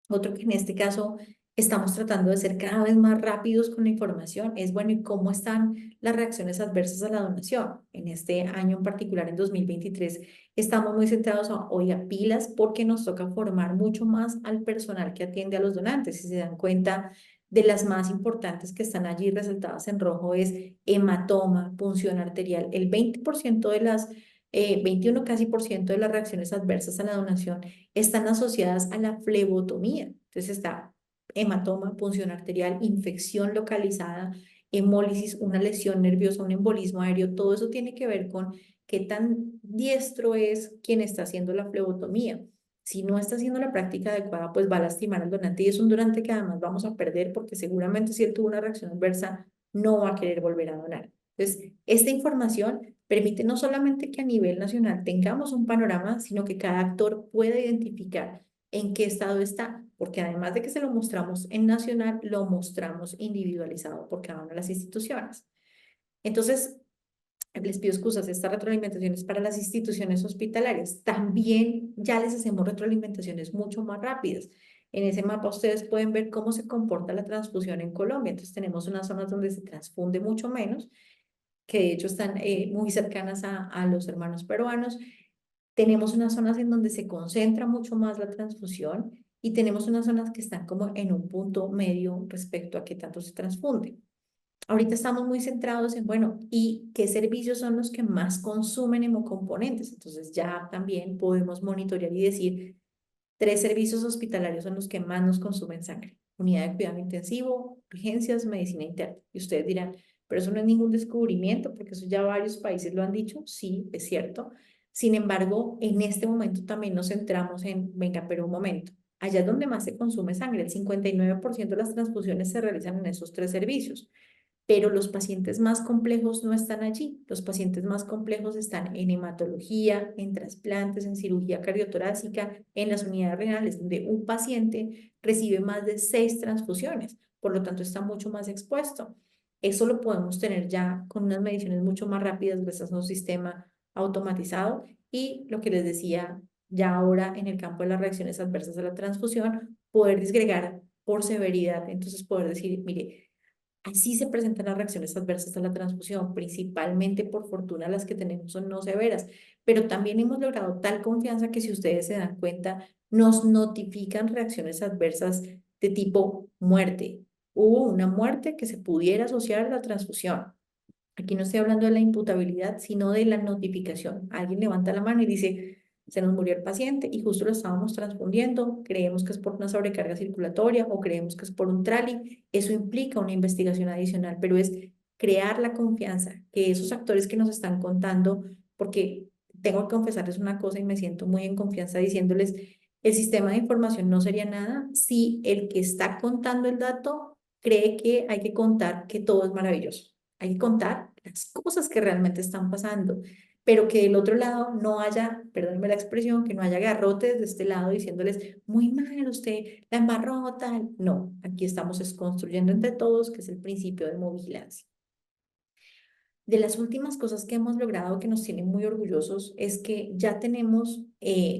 Otro que en este caso estamos tratando de ser cada vez más rápidos con la información es, bueno, ¿y cómo están las reacciones adversas a la donación? En este año en particular, en 2023, estamos muy centrados a, oiga, pilas, porque nos toca formar mucho más al personal que atiende a los donantes. Si se dan cuenta, de las más importantes que están allí resaltadas en rojo es hematoma, punción arterial. El 20% de las 21 casi por ciento de las reacciones adversas a la donación están asociadas a la flebotomía. Entonces está hematoma, punción arterial, infección localizada, hemólisis, una lesión nerviosa, un embolismo aéreo, todo eso tiene que ver con qué tan diestro es quien está haciendo la flebotomía. Si no está haciendo la práctica adecuada, pues va a lastimar al donante y es un donante que además vamos a perder porque seguramente si él tuvo una reacción adversa, no va a querer volver a donar. Entonces, esta información permite no solamente que a nivel nacional tengamos un panorama, sino que cada actor pueda identificar en qué estado está, porque además de que se lo mostramos en nacional, lo mostramos individualizado por cada una de las instituciones. Entonces, les pido excusas, esta retroalimentación es para las instituciones hospitalarias. También ya les hacemos retroalimentaciones mucho más rápidas. En ese mapa ustedes pueden ver cómo se comporta la transfusión en Colombia. Entonces tenemos unas zonas donde se transfunde mucho menos, que de hecho están muy cercanas a los hermanos peruanos. Tenemos unas zonas en donde se concentra mucho más la transfusión y tenemos unas zonas que están como en un punto medio respecto a qué tanto se transfunde. Ahorita estamos muy centrados en, bueno, ¿y qué servicios son los que más consumen hemocomponentes? Entonces ya también podemos monitorear y decir, 3 servicios hospitalarios son los que más nos consumen sangre. Unidad de cuidado intensivo, urgencias, medicina interna. Y ustedes dirán, pero eso no es ningún descubrimiento, porque eso ya varios países lo han dicho. Sí, es cierto. Sin embargo, en este momento también nos centramos en, venga, pero un momento, allá es donde más se consume sangre. El 59% de las transfusiones se realizan en esos 3 servicios, pero los pacientes más complejos no están allí. Los pacientes más complejos están en hematología, en trasplantes, en cirugía cardiotorácica, en las unidades renales, donde un paciente recibe más de 6 transfusiones, por lo tanto está mucho más expuesto. Eso lo podemos tener ya con unas mediciones mucho más rápidas gracias a un sistema automatizado y lo que les decía ya ahora en el campo de las reacciones adversas a la transfusión, poder disgregar por severidad, entonces poder decir, mire, así se presentan las reacciones adversas a la transfusión, principalmente por fortuna las que tenemos son no severas, pero también hemos logrado tal confianza que si ustedes se dan cuenta, nos notifican reacciones adversas de tipo muerte. Hubo una muerte que se pudiera asociar a la transfusión. Aquí no estoy hablando de la imputabilidad, sino de la notificación. Alguien levanta la mano y dice, se nos murió el paciente y justo lo estábamos transfundiendo, creemos que es por una sobrecarga circulatoria o creemos que es por un trali. Eso implica una investigación adicional, pero es crear la confianza, que esos actores que nos están contando, porque tengo que confesarles una cosa y me siento muy en confianza diciéndoles, el sistema de información no sería nada si el que está contando el dato cree que hay que contar que todo es maravilloso. Hay que contar las cosas que realmente están pasando. pero que del otro lado no haya, perdónenme la expresión, que no haya garrotes de este lado diciéndoles, muy mal, usted la embarró, tal. No, aquí estamos construyendo entre todos, que es el principio de movigilancia. De las últimas cosas que hemos logrado que nos tienen muy orgullosos es que ya tenemos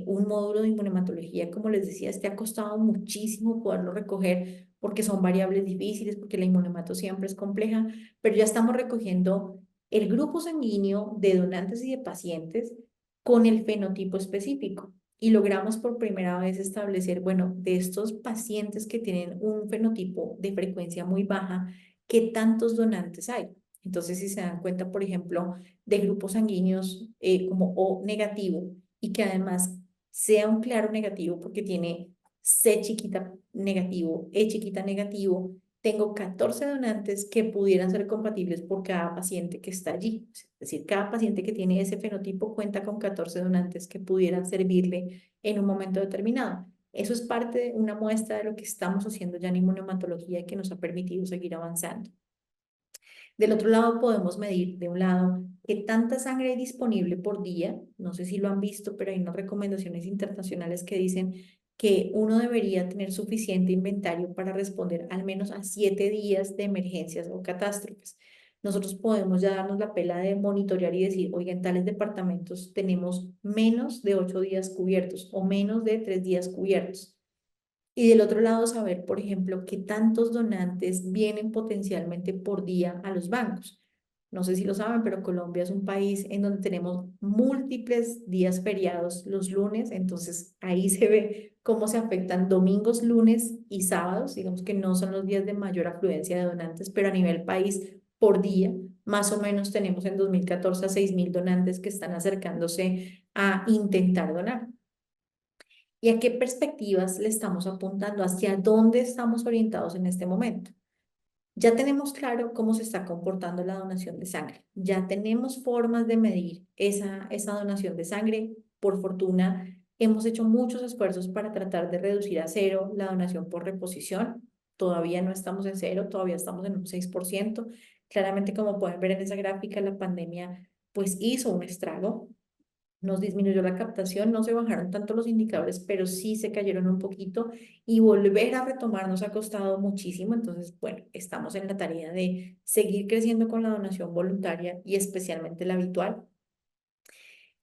un módulo de inmunematología, como les decía, este ha costado muchísimo poderlo recoger porque son variables difíciles, porque la inmunemato siempre es compleja, pero ya estamos recogiendo el grupo sanguíneo de donantes y de pacientes con el fenotipo específico. Y logramos por primera vez establecer, bueno, de estos pacientes que tienen un fenotipo de frecuencia muy baja, ¿qué tantos donantes hay? Entonces, si se dan cuenta, por ejemplo, de grupos sanguíneos como O negativo y que además sea un claro negativo porque tiene C chiquita negativo, E chiquita negativo, tengo 14 donantes que pudieran ser compatibles por cada paciente que está allí. Es decir, cada paciente que tiene ese fenotipo cuenta con 14 donantes que pudieran servirle en un momento determinado. Eso es parte de una muestra de lo que estamos haciendo ya en inmunohematología y que nos ha permitido seguir avanzando. Del otro lado podemos medir, de un lado, qué tanta sangre hay disponible por día. No sé si lo han visto, pero hay unas recomendaciones internacionales que dicen que uno debería tener suficiente inventario para responder al menos a 7 días de emergencias o catástrofes. Nosotros podemos ya darnos la pela de monitorear y decir, oiga, en tales departamentos tenemos menos de 8 días cubiertos o menos de 3 días cubiertos. Y del otro lado, saber, por ejemplo, qué tantos donantes vienen potencialmente por día a los bancos. No sé si lo saben, pero Colombia es un país en donde tenemos múltiples días feriados los lunes, entonces ahí se ve cómo se afectan domingos, lunes y sábados, digamos que no son los días de mayor afluencia de donantes, pero a nivel país por día, más o menos tenemos en 2014 a 6.000 donantes que están acercándose a intentar donar. ¿Y a qué perspectivas le estamos apuntando? ¿Hacia dónde estamos orientados en este momento? Ya tenemos claro cómo se está comportando la donación de sangre. Ya tenemos formas de medir esa donación de sangre. Por fortuna, hemos hecho muchos esfuerzos para tratar de reducir a cero la donación por reposición. Todavía no estamos en cero, todavía estamos en un 6%. Claramente, como pueden ver en esa gráfica, la pandemia pues hizo un estrago, nos disminuyó la captación, no se bajaron tanto los indicadores, pero sí se cayeron un poquito y volver a retomar nos ha costado muchísimo. Entonces, bueno, estamos en la tarea de seguir creciendo con la donación voluntaria y especialmente la habitual.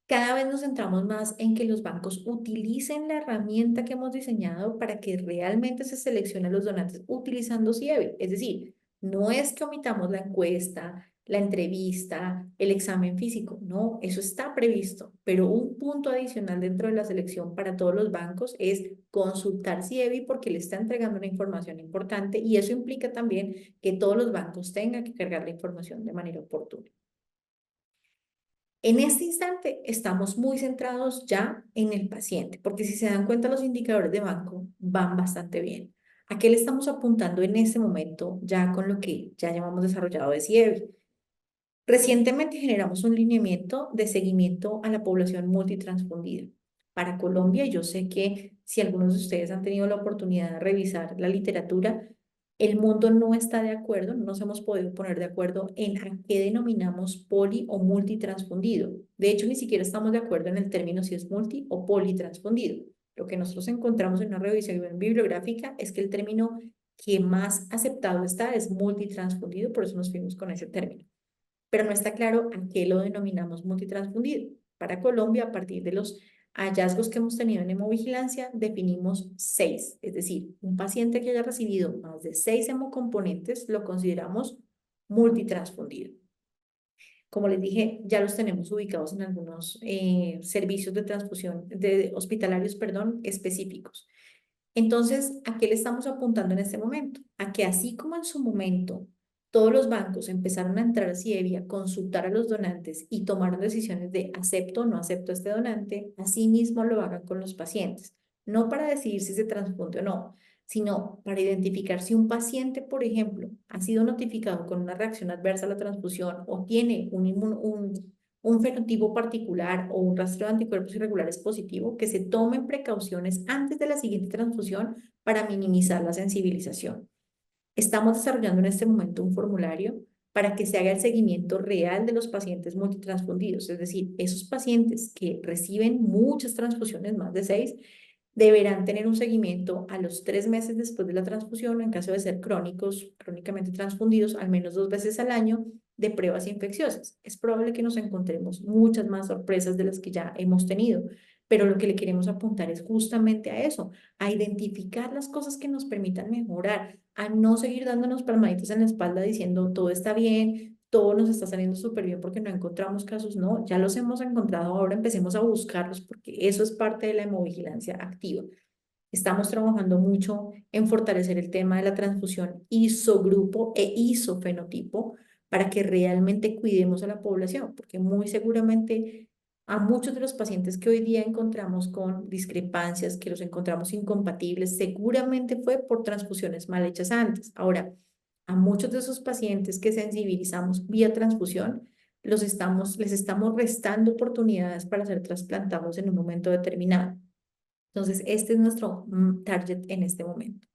Cada vez nos centramos más en que los bancos utilicen la herramienta que hemos diseñado para que realmente se seleccionen los donantes utilizando CIEVI. Es decir, no es que omitamos la encuesta, la entrevista, el examen físico. No, eso está previsto. Pero un punto adicional dentro de la selección para todos los bancos es consultar CIEVI porque le está entregando una información importante y eso implica también que todos los bancos tengan que cargar la información de manera oportuna. En este instante estamos muy centrados ya en el paciente, porque si se dan cuenta los indicadores de banco van bastante bien. ¿A qué le estamos apuntando en este momento ya con lo que ya llamamos desarrollado de CIEVI? Recientemente generamos un lineamiento de seguimiento a la población multitransfundida. Para Colombia, yo sé que si algunos de ustedes han tenido la oportunidad de revisar la literatura, el mundo no está de acuerdo, no nos hemos podido poner de acuerdo en a qué denominamos poli o multitransfundido. De hecho, ni siquiera estamos de acuerdo en el término si es multi o politransfundido. Lo que nosotros encontramos en una revisión bibliográfica es que el término que más aceptado está es multitransfundido, por eso nos fuimos con ese término, pero no está claro a qué lo denominamos multitransfundido. Para Colombia, a partir de los hallazgos que hemos tenido en hemovigilancia, definimos 6, es decir, un paciente que haya recibido más de 6 hemocomponentes lo consideramos multitransfundido. Como les dije, ya los tenemos ubicados en algunos servicios de transfusión, de hospitalarios, perdón, específicos. Entonces, ¿a qué le estamos apuntando en este momento? A que así como en su momento todos los bancos empezaron a entrar a CIEVI, a consultar a los donantes y tomaron decisiones de acepto o no acepto a este donante, así mismo lo hagan con los pacientes. No para decidir si se transfunde o no, sino para identificar si un paciente, por ejemplo, ha sido notificado con una reacción adversa a la transfusión o tiene un fenotipo particular o un rastreo de anticuerpos irregulares positivo, que se tomen precauciones antes de la siguiente transfusión para minimizar la sensibilización. Estamos desarrollando en este momento un formulario para que se haga el seguimiento real de los pacientes multitransfundidos, es decir, esos pacientes que reciben muchas transfusiones, más de 6, deberán tener un seguimiento a los 3 meses después de la transfusión, o en caso de ser crónicos, crónicamente transfundidos, al menos 2 veces al año, de pruebas infecciosas. Es probable que nos encontremos muchas más sorpresas de las que ya hemos tenido, pero lo que le queremos apuntar es justamente a eso, a identificar las cosas que nos permitan mejorar, a no seguir dándonos palmaditas en la espalda diciendo todo está bien, todo nos está saliendo súper bien porque no encontramos casos. No, ya los hemos encontrado, ahora empecemos a buscarlos porque eso es parte de la hemovigilancia activa. Estamos trabajando mucho en fortalecer el tema de la transfusión isogrupo e isofenotipo para que realmente cuidemos a la población, porque muy seguramente a muchos de los pacientes que hoy día encontramos con discrepancias, que los encontramos incompatibles, seguramente fue por transfusiones mal hechas antes. Ahora, a muchos de esos pacientes que sensibilizamos vía transfusión, les estamos restando oportunidades para ser trasplantados en un momento determinado. Entonces, este es nuestro target en este momento.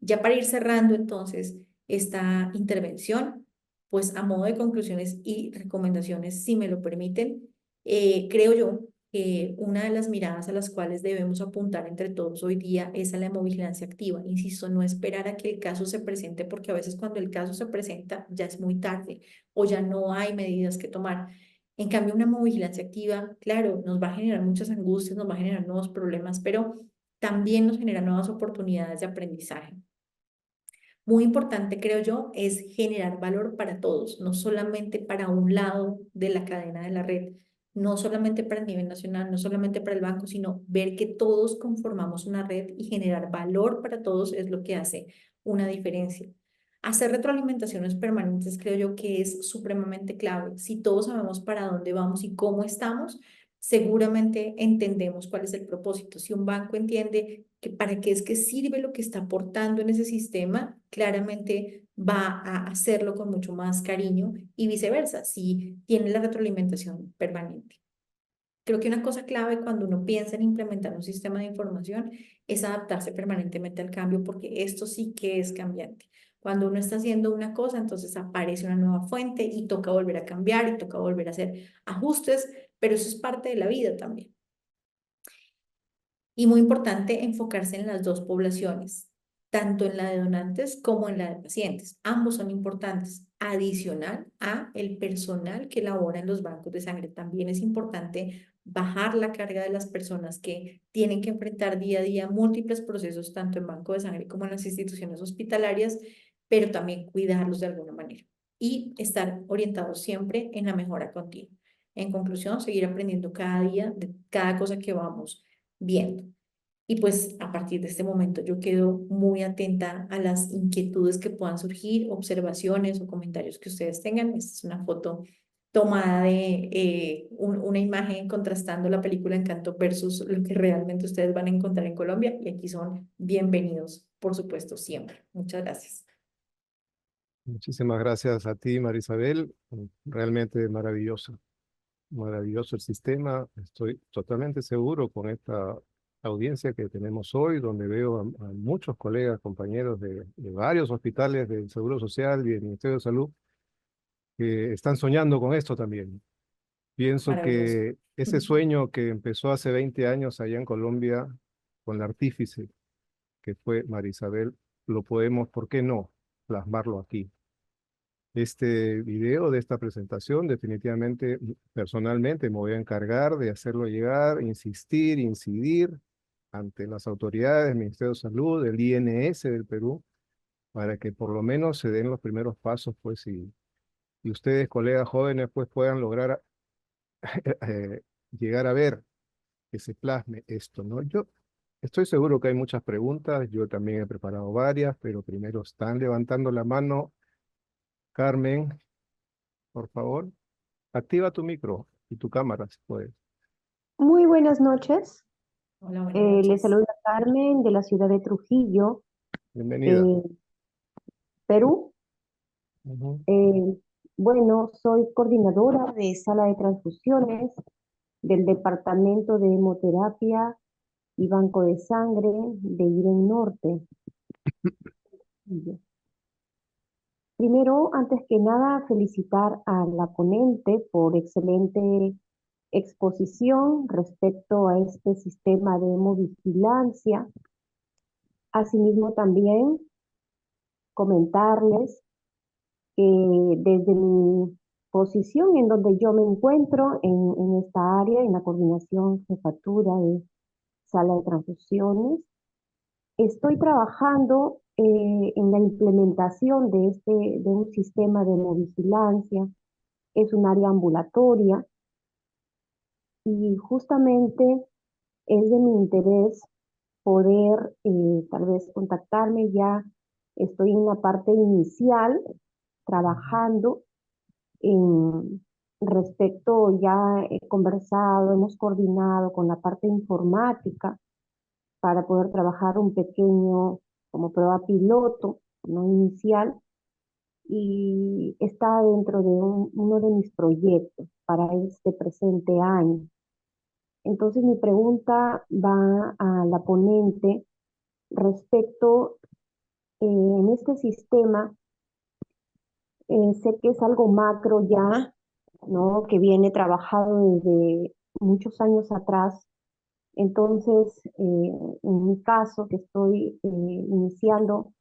Ya para ir cerrando entonces esta intervención, pues a modo de conclusiones y recomendaciones, si me lo permiten, creo yo que una de las miradas a las cuales debemos apuntar entre todos hoy día es a la hemovigilancia activa. Insisto, no esperar a que el caso se presente, porque a veces cuando el caso se presenta ya es muy tarde o ya no hay medidas que tomar. En cambio, una hemovigilancia activa, claro, nos va a generar muchas angustias, nos va a generar nuevos problemas, pero también nos genera nuevas oportunidades de aprendizaje. Muy importante, creo yo, es generar valor para todos, no solamente para un lado de la cadena de la red, no solamente para el nivel nacional, no solamente para el banco, sino ver que todos conformamos una red y generar valor para todos es lo que hace una diferencia. Hacer retroalimentaciones permanentes creo yo que es supremamente clave. Si todos sabemos para dónde vamos y cómo estamos, seguramente entendemos cuál es el propósito. Si un banco entiende que para qué es que sirve lo que está aportando en ese sistema, claramente va a hacerlo con mucho más cariño y viceversa, si tiene la retroalimentación permanente. Creo que una cosa clave cuando uno piensa en implementar un sistema de información es adaptarse permanentemente al cambio, porque esto sí que es cambiante. Cuando uno está haciendo una cosa, entonces aparece una nueva fuente y toca volver a cambiar y toca volver a hacer ajustes, pero eso es parte de la vida también. Y muy importante enfocarse en las dos poblaciones, tanto en la de donantes como en la de pacientes. Ambos son importantes. Adicional a el personal que labora en los bancos de sangre, también es importante bajar la carga de las personas que tienen que enfrentar día a día múltiples procesos, tanto en banco de sangre como en las instituciones hospitalarias, pero también cuidarlos de alguna manera y estar orientados siempre en la mejora continua. En conclusión, seguir aprendiendo cada día de cada cosa que vamos viendo. Y pues a partir de este momento yo quedo muy atenta a las inquietudes que puedan surgir, observaciones o comentarios que ustedes tengan. Esta es una foto tomada de una imagen contrastando la película Encanto versus lo que realmente ustedes van a encontrar en Colombia. Y aquí son bienvenidos, por supuesto, siempre. Muchas gracias. Muchísimas gracias a ti, Marisabel. Realmente maravilloso, maravilloso el sistema. Estoy totalmente seguro con esta audiencia que tenemos hoy, donde veo a muchos colegas, compañeros de varios hospitales del Seguro Social y del Ministerio de Salud que están soñando con esto también. Pienso Maravilloso. que ese sueño que empezó hace 20 años allá en Colombia con la artífice que fue Marisabel, lo podemos, ¿por qué no?, plasmarlo aquí. Este video de esta presentación, definitivamente, personalmente me voy a encargar de hacerlo llegar, insistir, incidir ante las autoridades del Ministerio de Salud, del INS del Perú, para que por lo menos se den los primeros pasos, pues, y ustedes, colegas jóvenes, pues puedan lograr eh, llegar a ver que se plasme esto, ¿no? Yo estoy seguro que hay muchas preguntas, yo también he preparado varias, pero primero están levantando la mano. Carmen, por favor, activa tu micro y tu cámara, si puedes. Muy buenas noches. Hola, buenas Les noches. saluda Carmen de la ciudad de Trujillo, Bienvenida. eh, Perú. Ujú. Eh, bueno, soy coordinadora de sala de transfusiones del Departamento de Hemoterapia y Banco de Sangre de Irén Norte. Primero, antes que nada, felicitar a la ponente por excelente exposición respecto a este sistema de hemovigilancia. Asimismo, también comentarles que desde mi posición en donde yo me encuentro en esta área, en la coordinación jefatura de sala de transfusiones, estoy trabajando en la implementación de un sistema de hemovigilancia. Es un área ambulatoria y justamente es de mi interés poder tal vez contactarme. Ya estoy en la parte inicial trabajando en respecto, ya he conversado, hemos coordinado con la parte informática para poder trabajar un pequeño como prueba piloto, no inicial, y está dentro de uno de mis proyectos para este presente año. Entonces mi pregunta va a la ponente respecto en este sistema. Sé que es algo macro ya, ¿no? Que viene trabajado desde muchos años atrás. Entonces, en mi caso, que estoy iniciando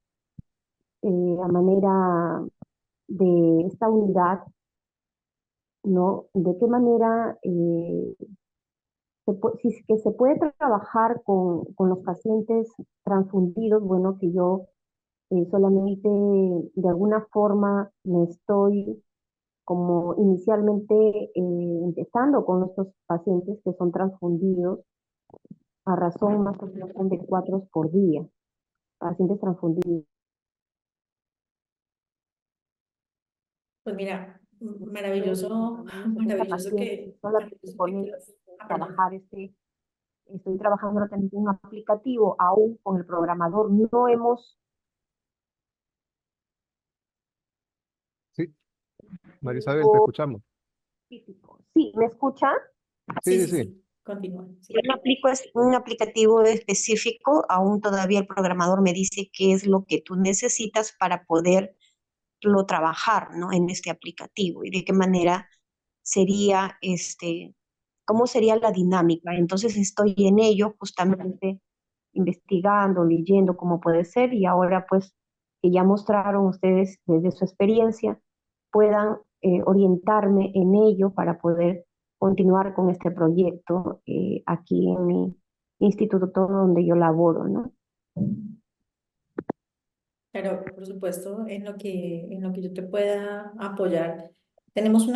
a manera de esta unidad, ¿no? ¿De qué manera si es que se puede trabajar con los pacientes transfundidos? Bueno, que yo solamente de alguna forma me estoy como inicialmente empezando con estos pacientes que son transfundidos a razón más o menos de 4 por día, pacientes transfundidos. Pues mira, Son maravilloso, unos 70 pacientes y solamente maravilloso que con ellos quieras. Perdón. trabajar estoy trabajando ahora también en un aplicativo, aún con el programador no hemos. Sí, María Isabel, te escuchamos. Físico. Sí, ¿me escucha? Sí, Sí, sí, sí, sí. sí, continúa. Yo Sí. no aplico es un aplicativo específico, aún todavía el programador me dice qué es lo que tú necesitas para poderlo trabajar, ¿no? En este aplicativo y de qué manera sería cómo sería la dinámica. Entonces estoy en ello justamente investigando, leyendo cómo puede ser, y ahora pues que ya mostraron ustedes desde su experiencia, puedan orientarme en ello para poder continuar con este proyecto aquí en mi instituto donde yo laboro, ¿no? Pero, por supuesto, en lo que yo te pueda apoyar, tenemos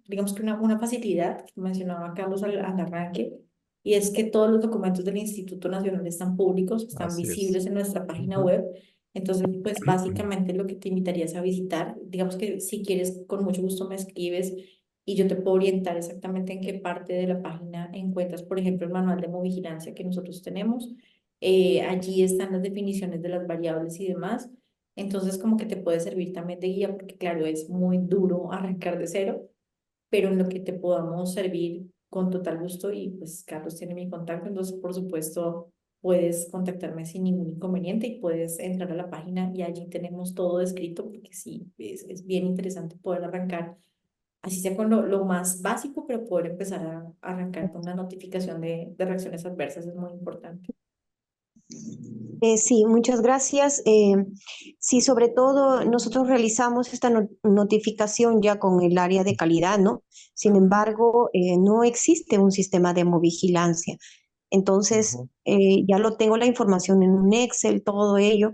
digamos que una facilidad que mencionaba Carlos al arranque, y es que todos los documentos del Instituto Nacional están públicos, están Así es. visibles en nuestra página Ujú. web. Entonces, pues básicamente lo que te invitaría es a visitar. Digamos que si quieres, con mucho gusto me escribes y yo te puedo orientar exactamente en qué parte de la página encuentras, por ejemplo, el manual de hemovigilancia que nosotros tenemos. Allí están las definiciones de las variables y demás. Entonces, como que te puede servir también de guía, porque claro, es muy duro arrancar de cero, pero en lo que te podamos servir con total gusto, y pues Carlos tiene mi contacto, entonces por supuesto puedes contactarme sin ningún inconveniente y puedes entrar a la página y allí tenemos todo escrito, porque sí, es bien interesante poder arrancar, así sea con lo más básico, pero poder empezar a arrancar con una notificación de reacciones adversas es muy importante. Sí, muchas gracias. Sí, sobre todo nosotros realizamos esta notificación ya con el área de calidad, ¿no? Sin Ujú. embargo, no existe un sistema de hemovigilancia. Entonces, Ujú. ya lo tengo la información en un Excel, todo ello,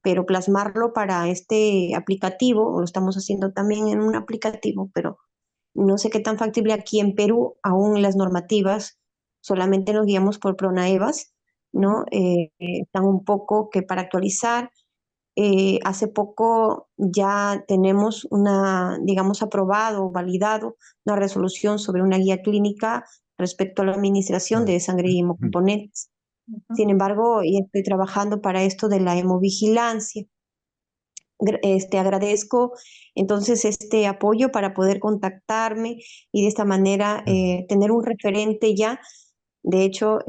pero plasmarlo para este aplicativo, o lo estamos haciendo también en un aplicativo, pero no sé qué tan factible aquí en Perú, aún las normativas, solamente nos guiamos por PRONAEVAS, ¿no? Están un poco que para actualizar. Hace poco ya tenemos digamos, aprobado o validado una resolución sobre una guía clínica respecto a la administración Ah, de sangre y ujú. hemocomponentes. Ujú. Sin embargo, ya estoy trabajando para esto de la hemovigilancia. Agradezco entonces este apoyo para poder contactarme y de esta manera tener un referente ya, de hecho,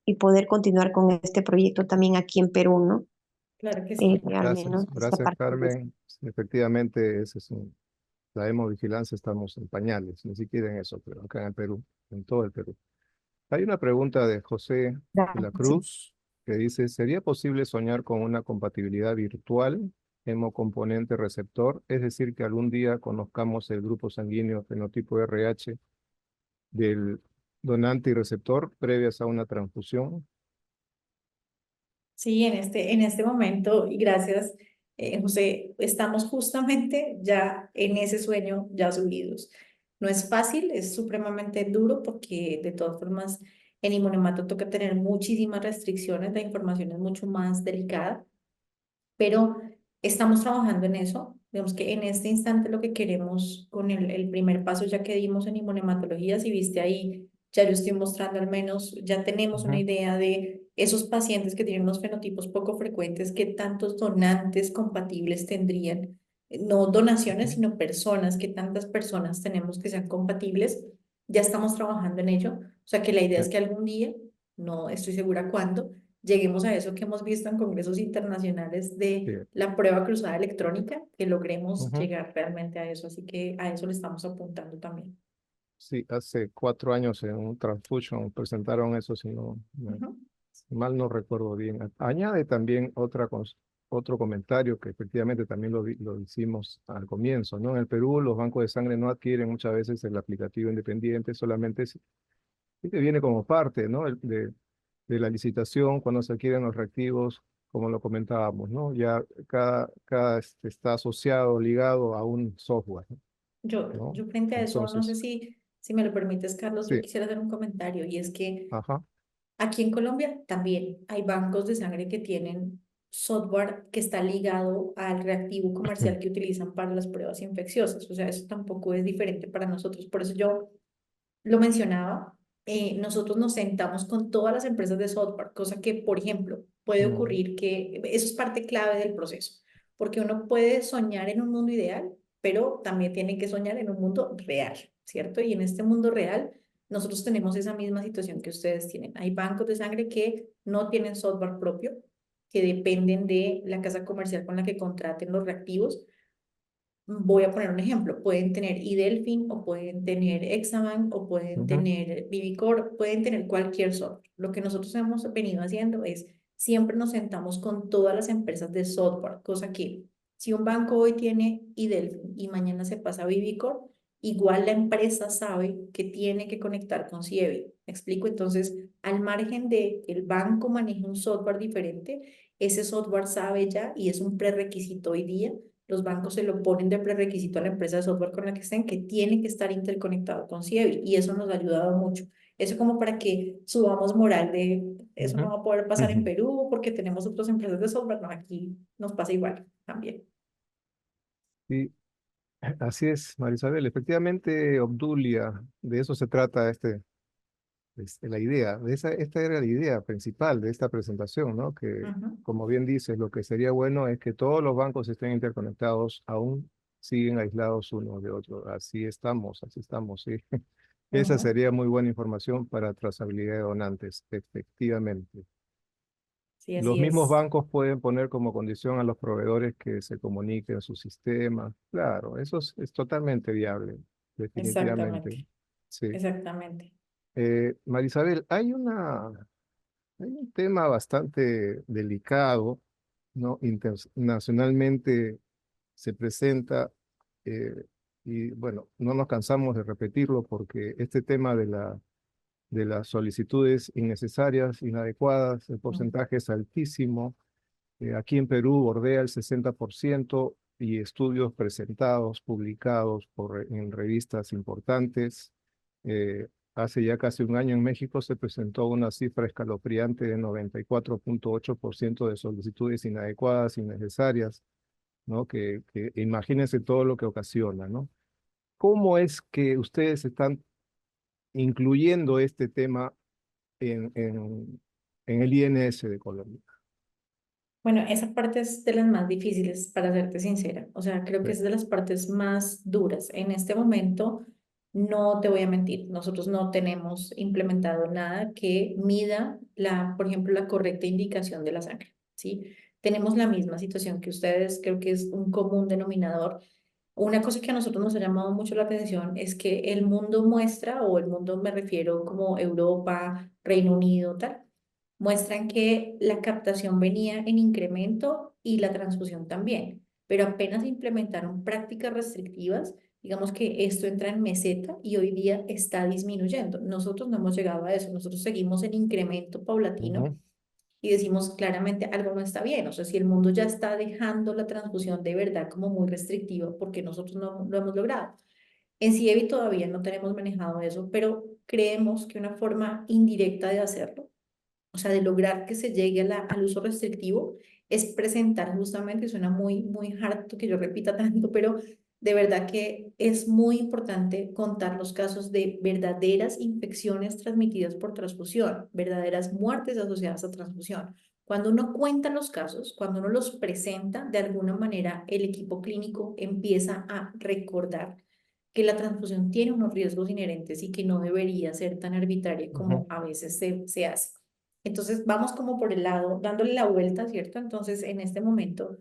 y poder continuar con este proyecto también aquí en Perú, ¿no? Claro que sí. Al menos esta Gracias, parte de Carmen. Sí, efectivamente, la hemovigilancia estamos en pañales, ni siquiera en eso, pero acá en el Perú, en todo el Perú. Hay una pregunta de José de la sí. Cruz que dice, ¿sería posible soñar con una compatibilidad virtual, hemocomponente receptor? Es decir, que algún día conozcamos el grupo sanguíneo fenotipo RH del donante y receptor previas a una transfusión. Sí, en este momento, y gracias, José, estamos justamente ya en ese sueño, ya subidos. No es fácil, es supremamente duro porque de todas formas en inmunemato toca tener muchísimas restricciones, la información es mucho más delicada, pero estamos trabajando en eso. Digamos que en este instante lo que queremos con el primer paso ya que dimos en inmunematología, si viste ahí, ya yo estoy mostrando al menos, ya tenemos una Ujú, idea de esos pacientes que tienen unos fenotipos poco frecuentes, qué tantos donantes compatibles tendrían, no donaciones, ujú, sino personas, qué tantas personas tenemos que sean compatibles. Ya estamos trabajando en ello. O sea que la idea eh, es que algún día, no estoy segura cuándo, lleguemos a eso que hemos visto en congresos internacionales sí, de la prueba cruzada electrónica, que logremos ujú. llegar realmente a eso. Así que a eso le estamos apuntando también. Sí, hace 4 años en un Transfusion presentaron eso, Ujú. si mal no recuerdo bien. Añade también otro comentario que efectivamente también lo hicimos al comienzo, ¿no? En el Perú los bancos de sangre no adquieren muchas veces el aplicativo independiente, solamente sí que viene como parte, ¿no? De la licitación cuando se adquieren los reactivos, como lo comentábamos, ¿no? Ya cada está asociado, ligado a un software, ¿no? Yo frente a eso, no sé Entonces, si me lo permites, Carlos, yo sí, quisiera hacer un comentario y es que ajá. aquí en Colombia también hay bancos de sangre que tienen software que está ligado al reactivo comercial que utilizan para las pruebas infecciosas. O sea, eso tampoco es diferente para nosotros. Por eso yo lo mencionaba, nosotros nos sentamos con todas las empresas de software, cosa que, por ejemplo, puede Mm, ocurrir que eso es parte clave del proceso, porque uno puede soñar en un mundo ideal, pero también tiene que soñar en un mundo real, ¿cierto? Y en este mundo real, nosotros tenemos esa misma situación que ustedes tienen. Hay bancos de sangre que no tienen software propio, que dependen de la casa comercial con la que contraten los reactivos. Voy a poner un ejemplo, pueden tener iDelfin o pueden tener Hexabank o pueden ujú, tener Vivicor, pueden tener cualquier software. Lo que nosotros hemos venido haciendo es siempre nos sentamos con todas las empresas de software, cosa que si un banco hoy tiene iDelfin y mañana se pasa a Vivicor, igual la empresa sabe que tiene que conectar con Cievi. ¿Me explico? Entonces, al margen de que el banco maneje un software diferente, ese software sabe ya y es un prerequisito hoy día, los bancos se lo ponen de prerequisito a la empresa de software con la que estén, que tiene que estar interconectado con Cievi, y eso nos ha ayudado mucho. Eso como para que subamos moral de eso no ujú, va a poder pasar en ujú. Perú porque tenemos otras empresas de software, no, aquí nos pasa igual también. Sí, así es, Marisabel. Efectivamente, Obdulia, de eso se trata la idea. Esta era la idea principal de esta presentación, ¿no? Que, Ujú. como bien dices, lo que sería bueno es que todos los bancos estén interconectados, aún siguen aislados uno de otro. Así estamos, sí. Esa Ujú. sería muy buena información para trazabilidad de donantes, efectivamente. Sí, Los así mismos es. bancos pueden poner como condición a los proveedores que se comuniquen a su sistema. Claro, eso es totalmente viable, definitivamente. Exactamente, Sí. exactamente. Marisabel, hay un tema bastante delicado, ¿no? Internacionalmente se presenta, eh, y bueno, no nos cansamos de repetirlo porque este tema de las solicitudes innecesarias, inadecuadas, el Ujú. porcentaje es altísimo. Aquí en Perú bordea el 60% y estudios presentados, publicados en revistas importantes. Eh, Hace ya casi un año en México se presentó una cifra escalofriante de 94,8% de solicitudes inadecuadas, innecesarias, ¿no? Que imagínense todo lo que ocasiona, ¿no? ¿Cómo es que ustedes están incluyendo este tema en el INS de Colombia? Bueno, esa parte es de las más difíciles, para serte sincera. O sea, creo que Sí. es de las partes más duras. En este momento, no te voy a mentir, nosotros no tenemos implementado nada que mida por ejemplo, la correcta indicación de la sangre, ¿sí? tenemos la misma situación que ustedes, creo que es un común denominador. Una cosa que a nosotros nos ha llamado mucho la atención es que el mundo muestra, o el mundo me refiero como Europa, Reino Unido, tal, muestran que la captación venía en incremento y la transfusión también, pero apenas implementaron prácticas restrictivas, digamos que esto entra en meseta y hoy día está disminuyendo. Nosotros no hemos llegado a eso, nosotros seguimos en incremento paulatino Ujú, y decimos claramente algo no está bien. O sea, si el mundo ya está dejando la transfusión de verdad como muy restrictiva, porque nosotros no lo hemos logrado. En CIEVI todavía no tenemos manejado eso, pero creemos que una forma indirecta de hacerlo, o sea, de lograr que se llegue a al uso restrictivo, es presentar justamente, suena muy harto que yo repita tanto, pero de verdad que es muy importante contar los casos de verdaderas infecciones transmitidas por transfusión, verdaderas muertes asociadas a transfusión. Cuando uno cuenta los casos, cuando uno los presenta, de alguna manera el equipo clínico empieza a recordar que la transfusión tiene unos riesgos inherentes y que no debería ser tan arbitraria ujú, como a veces se hace. Entonces vamos como por el lado, dándole la vuelta, ¿cierto? Entonces en este momento,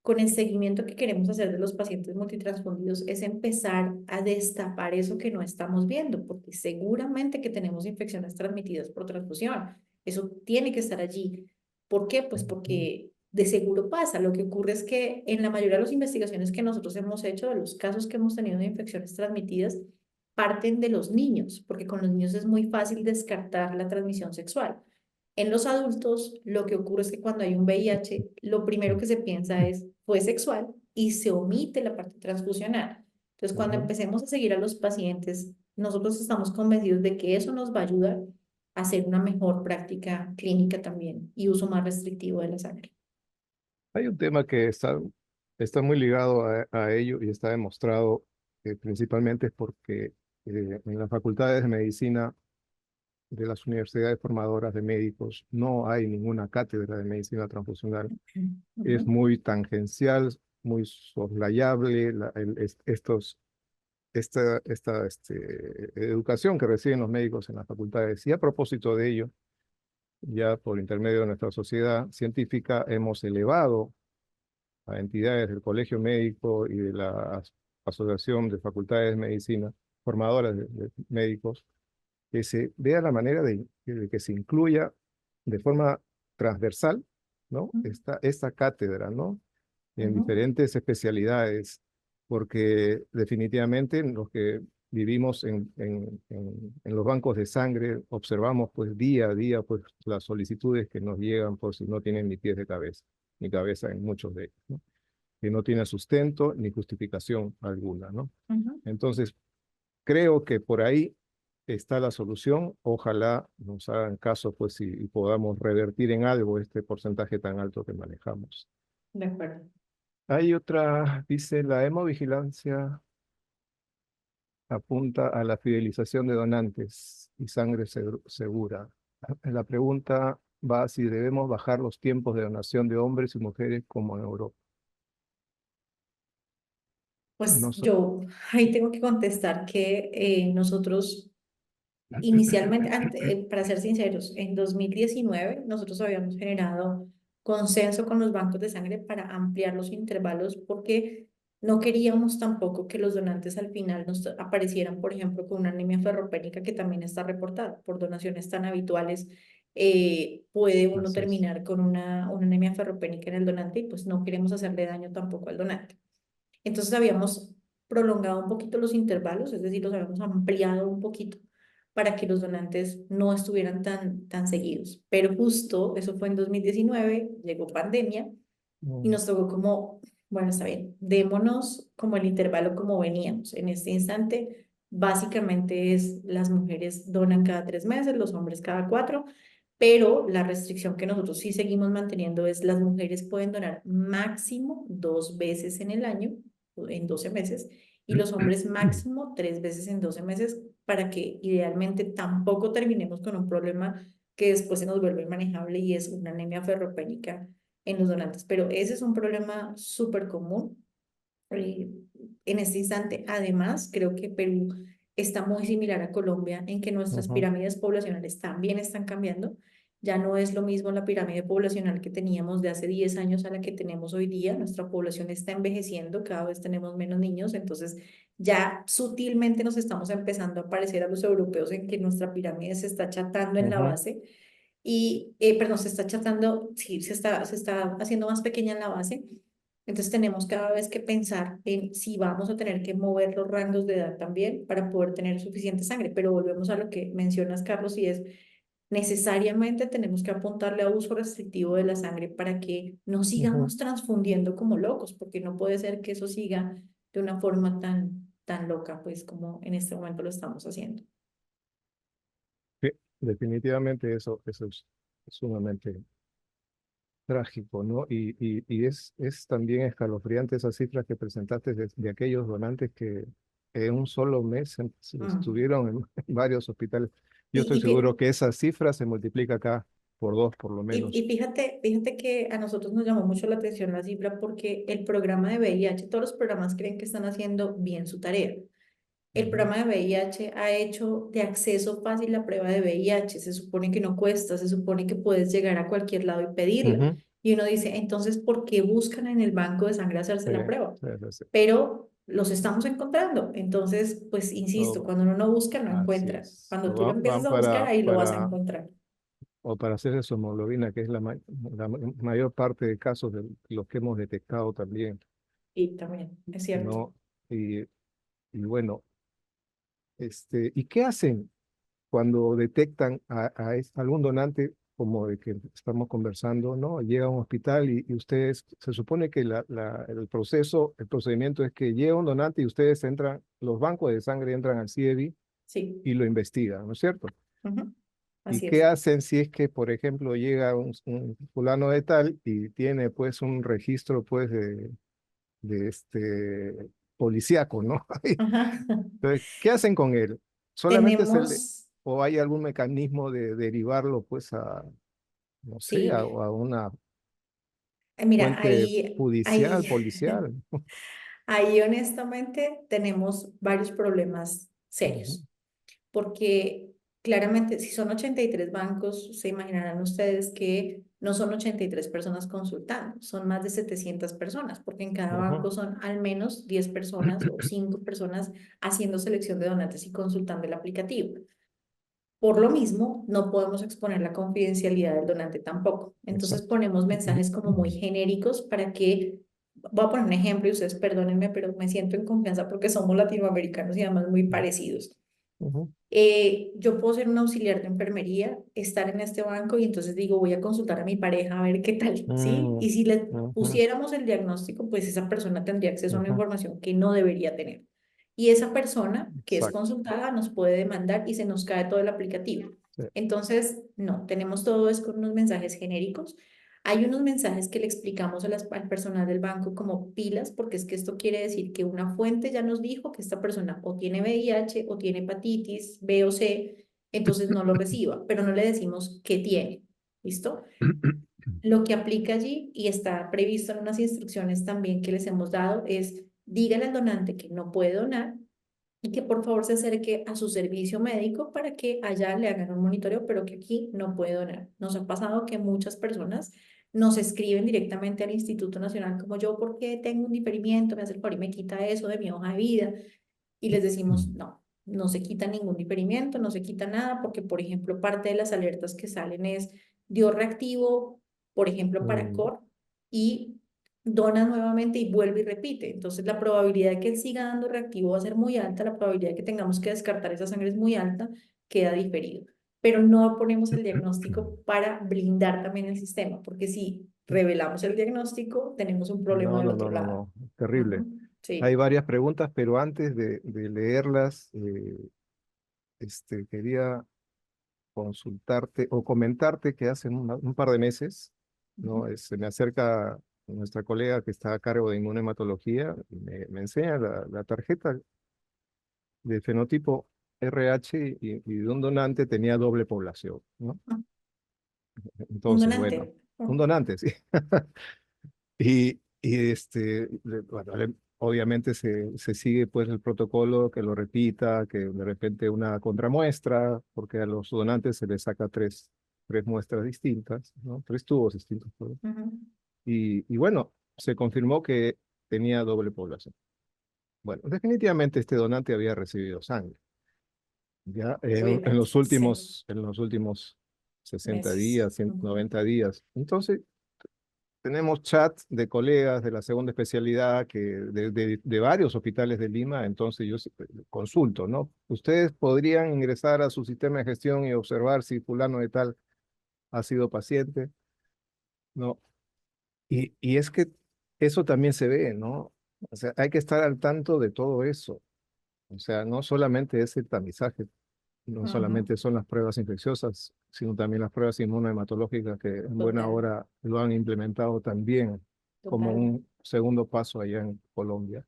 con el seguimiento que queremos hacer de los pacientes multitransfundidos, es empezar a destapar eso que no estamos viendo, porque seguramente que tenemos infecciones transmitidas por transfusión. Eso tiene que estar allí. ¿Por qué? Pues ujú. porque de seguro pasa. Lo que ocurre es que en la mayoría de las investigaciones que nosotros hemos hecho, de los casos que hemos tenido de infecciones transmitidas, parten de los niños, porque con los niños es muy fácil descartar la transmisión sexual. En los adultos, lo que ocurre es que cuando hay un VIH, lo primero que se piensa es, fue sexual y se omite la parte transfusional. Entonces, cuando Ujú. empecemos a seguir a los pacientes, nosotros estamos convencidos de que eso nos va a ayudar a hacer una mejor práctica clínica también y uso más restrictivo de la sangre. Hay un tema que está muy ligado a ello y está demostrado principalmente es porque en las facultades de medicina de las universidades formadoras de médicos no hay ninguna cátedra de medicina transfusional. Es Ujú, muy tangencial, muy soslayable esta educación que reciben los médicos en las facultades. Y a propósito de ello, ya por intermedio de nuestra sociedad científica hemos elevado a entidades del Colegio Médico y de la Asociación de Facultades de Medicina, formadoras de médicos, que se vea la manera de que se incluya de forma transversal, ¿no? Esta cátedra, ¿no? En ujú, diferentes especialidades, porque definitivamente los que vivimos en los bancos de sangre observamos pues día a día pues las solicitudes que nos llegan por si no tienen ni pies de cabeza, ni cabeza en muchos de ellos, ¿no? Que no tiene sustento ni justificación alguna, ¿no? ujú. Entonces, creo que por ahí está la solución. Ojalá nos hagan caso, pues, y podamos revertir en algo este porcentaje tan alto que manejamos. De acuerdo. Hay otra, dice, la hemovigilancia apunta a la fidelización de donantes y sangre segura. La pregunta va si debemos bajar los tiempos de donación de hombres y mujeres como en Europa. Pues No sé. yo ahí tengo que contestar que nosotros inicialmente, para ser sinceros, en 2019 nosotros habíamos generado consenso con los bancos de sangre para ampliar los intervalos porque no queríamos tampoco que los donantes al final nos aparecieran, por ejemplo, con una anemia ferropénica que también está reportada por donaciones tan habituales. Puede uno Así es. terminar con una anemia ferropénica en el donante y pues no queremos hacerle daño tampoco al donante. Entonces habíamos prolongado un poquito los intervalos, es decir, los habíamos ampliado un poquito para que los donantes no estuvieran tan seguidos. Pero justo eso fue en 2019, llegó pandemia y Mm, nos tocó como, bueno, está bien, démonos como el intervalo como veníamos. En este instante, básicamente es las mujeres donan cada 3 meses, los hombres cada 4, pero la restricción que nosotros sí seguimos manteniendo es las mujeres pueden donar máximo 2 veces en el año, en 12 meses, y los hombres máximo 3 veces en 12 meses para que idealmente tampoco terminemos con un problema que después se nos vuelve manejable y es una anemia ferropénica en los donantes. Pero ese es un problema súper común eh, en este instante. Además, creo que Perú está muy similar a Colombia en que nuestras ujú, pirámides poblacionales también están cambiando ya no es lo mismo la pirámide poblacional que teníamos de hace 10 años a la que tenemos hoy día. Nuestra población está envejeciendo, cada vez tenemos menos niños, entonces ya sutilmente nos estamos empezando a parecer a los europeos en que nuestra pirámide se está achatando en la Ujú, base y, perdón, se está achatando, sí, se está haciendo más pequeña en la base. Entonces tenemos cada vez que pensar en si vamos a tener que mover los rangos de edad también para poder tener suficiente sangre. Pero volvemos a lo que mencionas, Carlos, y es necesariamente tenemos que apuntarle a uso restrictivo de la sangre para que no ujú. sigamos transfundiendo como locos, porque no puede ser que eso siga de una forma tan loca, pues como en este momento lo estamos haciendo. Sí, definitivamente eso es sumamente trágico, ¿no? Y es también escalofriante esas cifras que presentaste de aquellos donantes que en un solo mes Mm. estuvieron en varios hospitales. Yo Y, estoy y, fí- seguro que esa cifra se multiplica acá por dos, por lo y menos. fíjate que a nosotros nos llamó mucho la atención la cifra porque el programa de VIH, todos los programas creen que están haciendo bien su tarea. El Ujú, programa de VIH ha hecho de acceso fácil la prueba de VIH. Se supone que no cuesta, se supone que puedes llegar a cualquier lado y pedirla. ujú. Y uno dice, entonces, ¿por qué buscan en el banco de sangre hacerse Sí, la prueba? sí, sí, sí. Pero los estamos encontrando. Entonces, pues, insisto, Oh, cuando uno no busca, no así encuentra. es. Cuando O tú lo empiezas van a buscar, ahí lo vas a para, encontrar. o para hacer su hemoglobina, que es la mayor parte de casos de los que hemos detectado también, Y también, es cierto. ¿no? Y, y bueno, ¿y qué hacen cuando detectan a algún donante, como de que estamos conversando, ¿no? Llega a un hospital y ustedes, se supone que el procedimiento es que llega un donante y ustedes entran, los bancos de sangre entran al CIEBI Sí. y lo investigan, ¿no es cierto? Ujú. ¿Y Así qué es. hacen si es que, por ejemplo, llega un fulano de tal y tiene pues un registro pues de policíaco, ¿no? Ajá. Entonces, ¿qué hacen con él? ¿Solamente Tenemos, o hay algún mecanismo de derivarlo pues no sé, sí. a una Mira, fuente judicial, ahí policial? ahí honestamente tenemos varios problemas Ujú, serios, porque claramente si son 83 bancos, se imaginarán ustedes que no son 83 personas consultando, son más de 700 personas, porque en cada ujú. banco son al menos 10 personas o 5 personas haciendo selección de donantes y consultando el aplicativo. Por lo mismo, no podemos exponer la confidencialidad del donante tampoco. Entonces Exacto. ponemos mensajes como muy genéricos para que, voy a poner un ejemplo y ustedes perdónenme, pero me siento en confianza porque somos latinoamericanos y además muy parecidos. Ujú, Yo puedo ser un auxiliar de enfermería, estar en este banco y entonces digo, voy a consultar a mi pareja a ver qué tal, ¿sí? mm, Y si le ujú, pusiéramos el diagnóstico, pues esa persona tendría acceso a una ujú. información que no debería tener. Y esa persona que es Exacto. consultada nos puede demandar y se nos cae todo el aplicativo. Sí. Entonces, no, tenemos todo es con unos mensajes genéricos. Hay unos mensajes que le explicamos al personal del banco como pilas, porque es que esto quiere decir que una fuente ya nos dijo que esta persona o tiene VIH o tiene hepatitis B o C, entonces no lo reciba, pero no le decimos qué tiene. ¿Listo? Lo que aplica allí y está previsto en unas instrucciones también que les hemos dado es dígale al donante que no puede donar y que por favor se acerque a su servicio médico para que allá le hagan un monitoreo, pero que aquí no puede donar. Nos ha pasado que muchas personas nos escriben directamente al Instituto Nacional como yo porque tengo un diferimiento, me hace el favor y me quita eso de mi hoja de vida y les decimos no. No se quita ningún diferimiento, no se quita nada, porque, por ejemplo, parte de las alertas que salen es dio reactivo, por ejemplo, para Mm, COR, y dona nuevamente y vuelve y repite. Entonces, la probabilidad de que él siga dando reactivo va a ser muy alta, la probabilidad de que tengamos que descartar esa sangre es muy alta, queda diferido. Pero no ponemos el diagnóstico para blindar también el sistema, porque si revelamos el diagnóstico, tenemos un problema no, del no, otro no, no, lado. no. Terrible. Ujú. Hay Sí. varias preguntas, pero antes de leerlas, quería consultarte o comentarte que hace un par de meses, ¿no? Ujú. Se me acerca nuestra colega que está a cargo de inmunohematología y me enseña la tarjeta de fenotipo RH y de un donante tenía doble población, ¿no? Un Entonces, donante. bueno, un Oh. donante, sí. Bueno, obviamente se sigue pues el protocolo que lo repita, que de repente una contramuestra, porque a los donantes se les saca tres 3 muestras distintas, ¿no? 3 tubos distintos, perdón. Ujú. Y bueno, se confirmó que tenía doble población. Bueno, definitivamente este donante había recibido sangre, ya Obviamente, sí, en los últimos 60 meses. días, Ujú. 190 días. Entonces, tenemos chats de colegas de la segunda especialidad de varios hospitales de Lima, entonces yo consulto, ¿no? Ustedes podrían ingresar a su sistema de gestión y observar si fulano de tal ha sido paciente, ¿no? Y es que eso también se ve, ¿no? O sea, hay que estar al tanto de todo eso. O sea, no solamente es el tamizaje, no Ujú. solamente son las pruebas infecciosas, sino también las pruebas inmunohematológicas que en buena Total, hora lo han implementado también como total. un segundo paso allá en Colombia.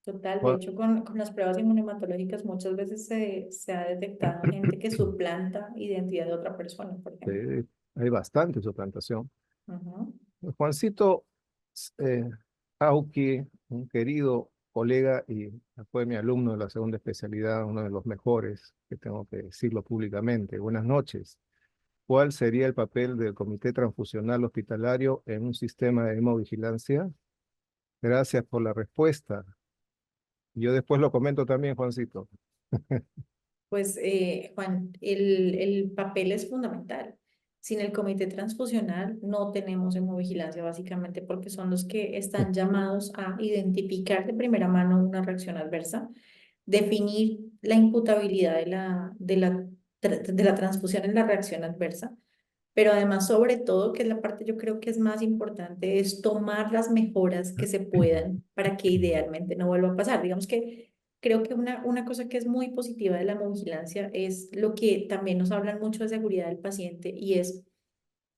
Total, de Bueno, hecho, con las pruebas inmunohematológicas muchas veces se ha detectado gente que suplanta identidad de otra persona, por ejemplo. hay bastante suplantación. Ujú. Juancito eh, Auqui, un querido colega y fue mi alumno de la segunda especialidad, uno de los mejores, que tengo que decirlo públicamente. Buenas noches. ¿Cuál sería el papel del Comité Transfusional Hospitalario en un sistema de hemovigilancia? Gracias por la respuesta. Yo después lo comento también, Juancito. Pues, Juan, el papel es fundamental. Sin el comité transfusional no tenemos hemovigilancia, básicamente porque son los que están llamados a identificar de primera mano una reacción adversa, definir la imputabilidad de la transfusión en la reacción adversa, pero además, sobre todo, que es la parte yo creo que es más importante, es tomar las mejoras que se puedan para que idealmente no vuelva a pasar. Digamos que creo que una cosa que es muy positiva de la hemovigilancia es lo que también nos hablan mucho de seguridad del paciente y es,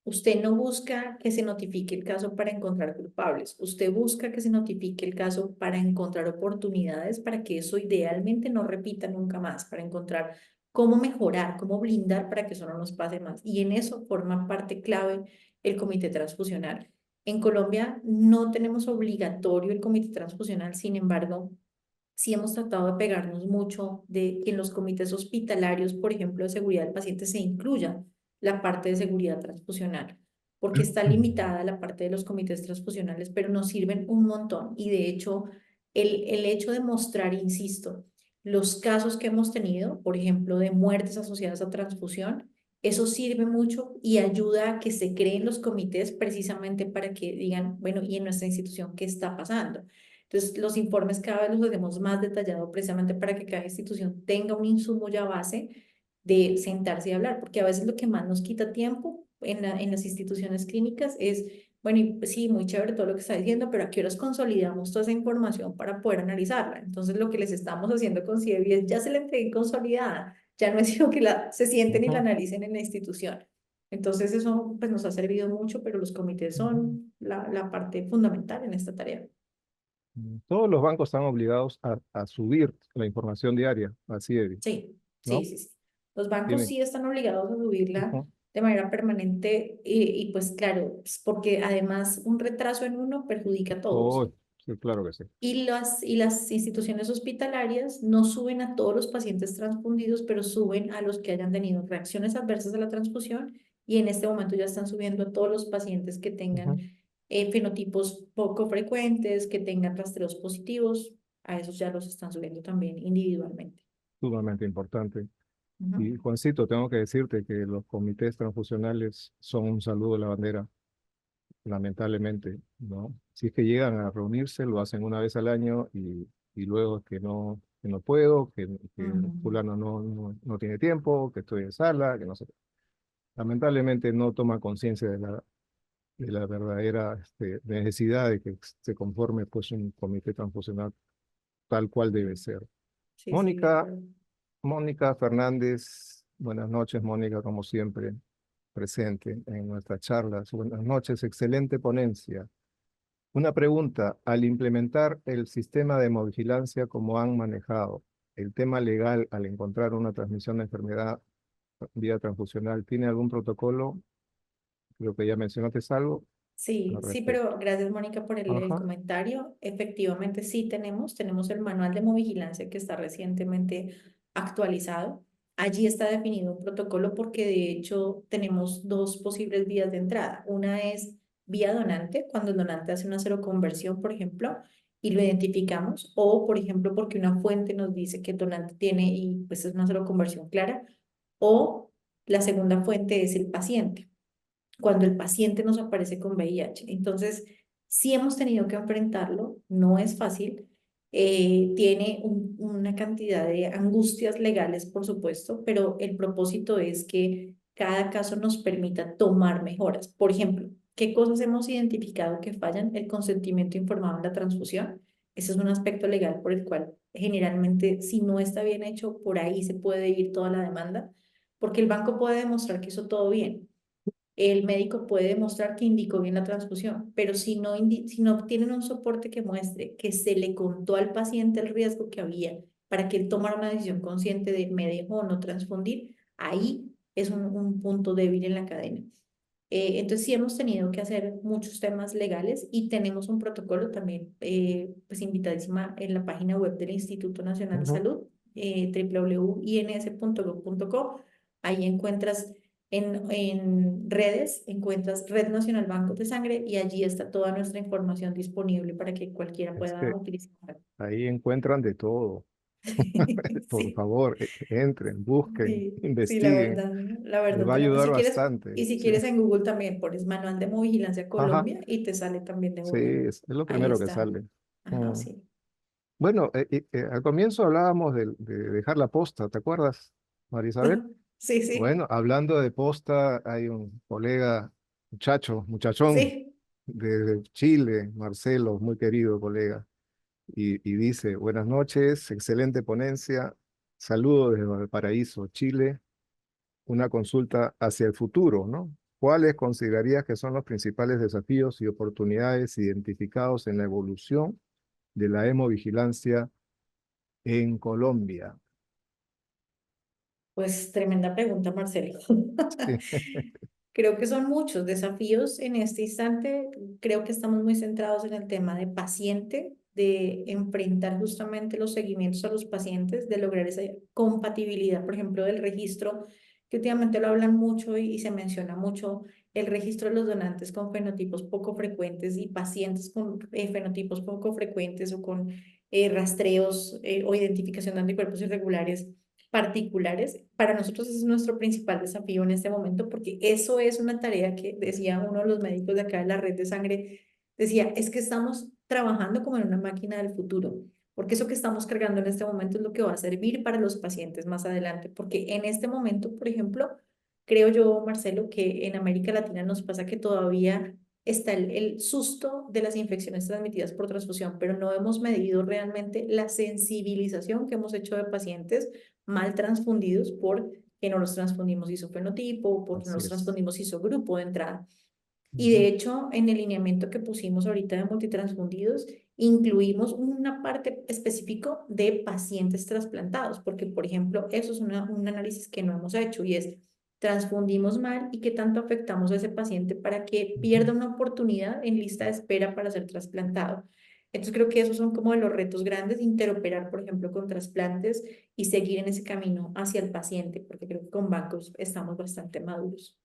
usted no busca que se notifique el caso para encontrar culpables, usted busca que se notifique el caso para encontrar oportunidades para que eso idealmente no repita nunca más, para encontrar cómo mejorar, cómo blindar para que eso no nos pase más. Y en eso forma parte clave el comité transfusional. En Colombia no tenemos obligatorio el comité transfusional, sin embargo, sí hemos tratado de pegarnos mucho de que en los comités hospitalarios, por ejemplo, de seguridad del paciente, se incluya la parte de seguridad transfusional, porque está limitada la parte de los comités transfusionales, pero nos sirven un montón. Y de hecho, el hecho de mostrar, insisto, los casos que hemos tenido, por ejemplo, de muertes asociadas a transfusión, eso sirve mucho y ayuda a que se creen los comités precisamente para que digan, bueno, ¿y en nuestra institución qué está pasando? Entonces, los informes cada vez los hacemos más detallados precisamente para que cada institución tenga un insumo ya base de sentarse y hablar, porque a veces lo que más nos quita tiempo en las instituciones clínicas es, bueno, y pues sí, muy chévere todo lo que está diciendo, pero ¿a qué horas consolidamos toda esa información para poder analizarla? Entonces, lo que les estamos haciendo con CIEVI es, ya se la entregué consolidada, ya no es sino que se sienten y la Ujú. analicen en la institución. Entonces, eso pues, nos ha servido mucho, pero los comités son la parte fundamental en esta tarea. Todos los bancos están obligados a subir la información diaria a CIEVI, Sí, sí, ¿no? sí, sí. Los bancos Tienen. sí están obligados a subirla Ujú. de manera permanente y pues claro, pues, porque además un retraso en uno perjudica a todos. Oh, sí, claro que sí. Y las instituciones hospitalarias no suben a todos los pacientes transfundidos, pero suben a los que hayan tenido reacciones adversas a la transfusión y en este momento ya están subiendo a todos los pacientes que tengan Ujú. fenotipos poco frecuentes, que tengan rastreos positivos, a esos ya los están subiendo también individualmente. Sumamente importante. Ujú. Y Juancito, tengo que decirte que los comités transfusionales son un saludo de la bandera, lamentablemente, ¿no? Si es que llegan a reunirse, lo hacen una vez al año y luego que no puedo, que Ujú. fulano no tiene tiempo, que estoy en sala, que no sé. Lamentablemente no toma conciencia de la verdadera necesidad de que se conforme pues un comité transfusional tal cual debe ser. Sí, sí, de Mónica, acuerdo. Mónica Fernández, buenas noches, Mónica, como siempre, presente en nuestras charlas. Buenas noches, excelente ponencia. Una pregunta, al implementar el sistema de hemovigilancia como han manejado, el tema legal al encontrar una transmisión de enfermedad vía transfusional, ¿tiene algún protocolo? Creo que ya mencionaste algo al Sí, sí, respecto. pero gracias, Mónica, por el Ajá. comentario. Efectivamente, sí tenemos el manual de hemovigilancia que está recientemente actualizado. Allí está definido un protocolo porque de hecho tenemos dos posibles vías de entrada. Una es vía donante, cuando el donante hace una seroconversión, por ejemplo, y lo identificamos, o por ejemplo porque una fuente nos dice que el donante tiene y pues es una seroconversión clara, o la segunda fuente es el paciente, cuando el paciente nos aparece con VIH. Entonces, sí hemos tenido que enfrentarlo, no es fácil, tiene una cantidad de angustias legales, por supuesto, pero el propósito es que cada caso nos permita tomar mejoras. Por ejemplo, ¿qué cosas hemos identificado que fallan? El consentimiento informado en la transfusión. Ese es un aspecto legal por el cual generalmente, si no está bien hecho, por ahí se puede ir toda la demanda, porque el banco puede demostrar que hizo todo bien, el médico puede demostrar que indicó bien la transfusión, pero si no tienen un soporte que muestre que se le contó al paciente el riesgo que había para que él tomara una decisión consciente de me dejo o no transfundir, ahí es un punto débil en la cadena. Entonces sí hemos tenido que hacer muchos temas legales y tenemos un protocolo también, pues invitadísima en la página web del Instituto Nacional de Ujú. Salud, www.ins.gov.co. Ahí encuentras en redes, encuentras Red Nacional Bancos de Sangre y allí está toda nuestra información disponible para que cualquiera Es pueda que utilizarla. ahí encuentran de todo. Por Sí. favor, entren, busquen, Sí, investiguen. la Les verdad va a tenemos, ayudar si quieres, bastante. y si Sí. quieres en Google también pones Manual de Hemovigilancia Ajá. Colombia y te sale también de Sí, una. es lo Ahí primero que está. sale. Ajá, Mm. sí. Bueno, al comienzo hablábamos de dejar la posta, ¿te acuerdas, Marisabel? Sí, sí, Bueno, hablando de posta, hay un colega, muchachón sí. de Chile, Marcelo, muy querido colega, y dice, buenas noches, excelente ponencia, saludos desde Valparaíso, Chile, una consulta hacia el futuro, ¿no? ¿Cuáles considerarías que son los principales desafíos y oportunidades identificados en la evolución de la hemovigilancia en Colombia? Pues tremenda pregunta, Marcelo. Sí. Creo que son muchos desafíos en este instante. Creo que estamos muy centrados en el tema de paciente, de enfrentar justamente los seguimientos a los pacientes, de lograr esa compatibilidad, por ejemplo, del registro, que últimamente lo hablan mucho y se menciona mucho, el registro de los donantes con fenotipos poco frecuentes y pacientes con fenotipos poco frecuentes o con rastreos o identificación de anticuerpos irregulares particulares. Para nosotros ese es nuestro principal desafío en este momento, porque eso es una tarea que decía uno de los médicos de acá de la red de sangre, decía, es que estamos trabajando como en una máquina del futuro, porque eso que estamos cargando en este momento es lo que va a servir para los pacientes más adelante, porque en este momento, por ejemplo, creo yo, Marcelo, que en América Latina nos pasa que todavía está el susto de las infecciones transmitidas por transfusión, pero no hemos medido realmente la sensibilización que hemos hecho de pacientes mal transfundidos por que no los transfundimos isofenotipo, porque no Así los es. transfundimos isogrupo de entrada. Y de Ujú. hecho, en el lineamiento que pusimos ahorita de multitransfundidos, incluimos una parte específico de pacientes trasplantados, porque, por ejemplo, eso es un análisis que no hemos hecho y es, transfundimos mal y qué tanto afectamos a ese paciente para que Ujú. pierda una oportunidad en lista de espera para ser trasplantado. Entonces creo que esos son como de los retos grandes, interoperar, por ejemplo, con trasplantes y seguir en ese camino hacia el paciente, porque creo que con bancos estamos bastante maduros.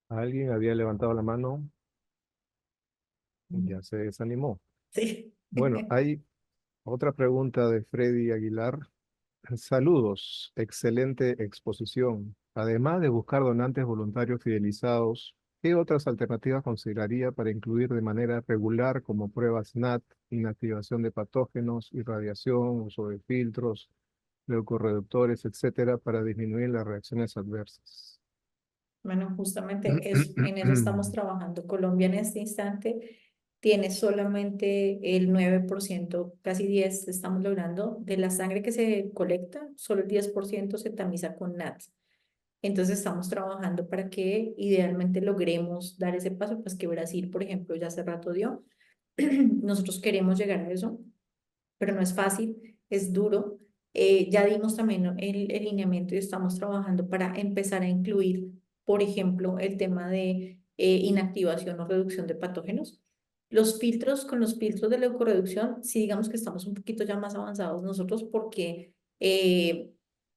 Alguien había levantado la mano y ya se desanimó. Sí. Bueno, hay otra pregunta de Freddy Aguilar. Saludos, excelente exposición. Además de buscar donantes voluntarios fidelizados, ¿qué otras alternativas consideraría para incluir de manera regular como pruebas NAT, inactivación de patógenos, irradiación, uso de filtros, leucorreductores, etcétera, para disminuir las reacciones adversas? Bueno, justamente en eso estamos trabajando. Colombia en este instante tiene solamente el 9%, casi 10 estamos logrando, de la sangre que se colecta, solo el 10% se tamiza con NATs. Entonces estamos trabajando para que idealmente logremos dar ese paso, pues que Brasil, por ejemplo, ya hace rato dio. Nosotros queremos llegar a eso, pero no es fácil, es duro. Ya dimos también el lineamiento y estamos trabajando para empezar a incluir, por ejemplo, el tema de inactivación o reducción de patógenos. Los filtros, con los filtros de leucorreducción, sí digamos que estamos un poquito ya más avanzados nosotros porque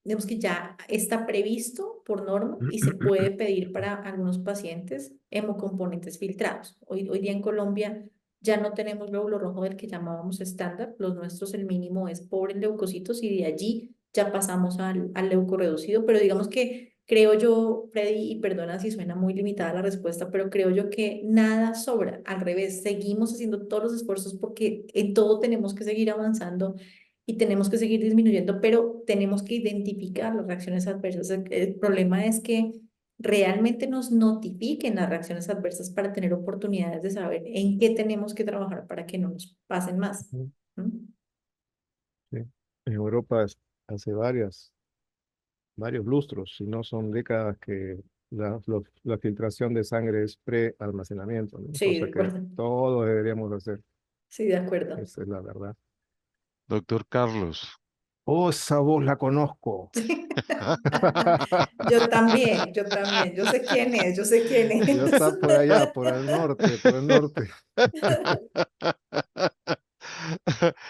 digamos que ya está previsto por norma y se puede pedir para algunos pacientes hemocomponentes filtrados. Hoy día en Colombia ya no tenemos glóbulo rojo del que llamábamos estándar, los nuestros el mínimo es pobre en leucocitos y de allí ya pasamos al leucorreducido, pero digamos que creo yo, Freddy, y perdona si suena muy limitada la respuesta, pero creo yo que nada sobra, al revés, seguimos haciendo todos los esfuerzos porque en todo tenemos que seguir avanzando y tenemos que seguir disminuyendo, pero tenemos que identificar las reacciones adversas. El problema es que realmente nos notifiquen las reacciones adversas para tener oportunidades de saber en qué tenemos que trabajar para que no nos pasen más. Ujú. ¿Mm? Sí. En Europa hace varios lustros, si no son décadas que la filtración de sangre es pre-almacenamiento, ¿no? Sí, Cosa de que acuerdo. todos deberíamos hacer, Sí, de acuerdo. esa es la verdad. Doctor Carlos. Oh, esa voz la conozco. Yo también, yo también. Yo sé quién es, yo sé quién Ya es. está por allá, por el norte, por el norte.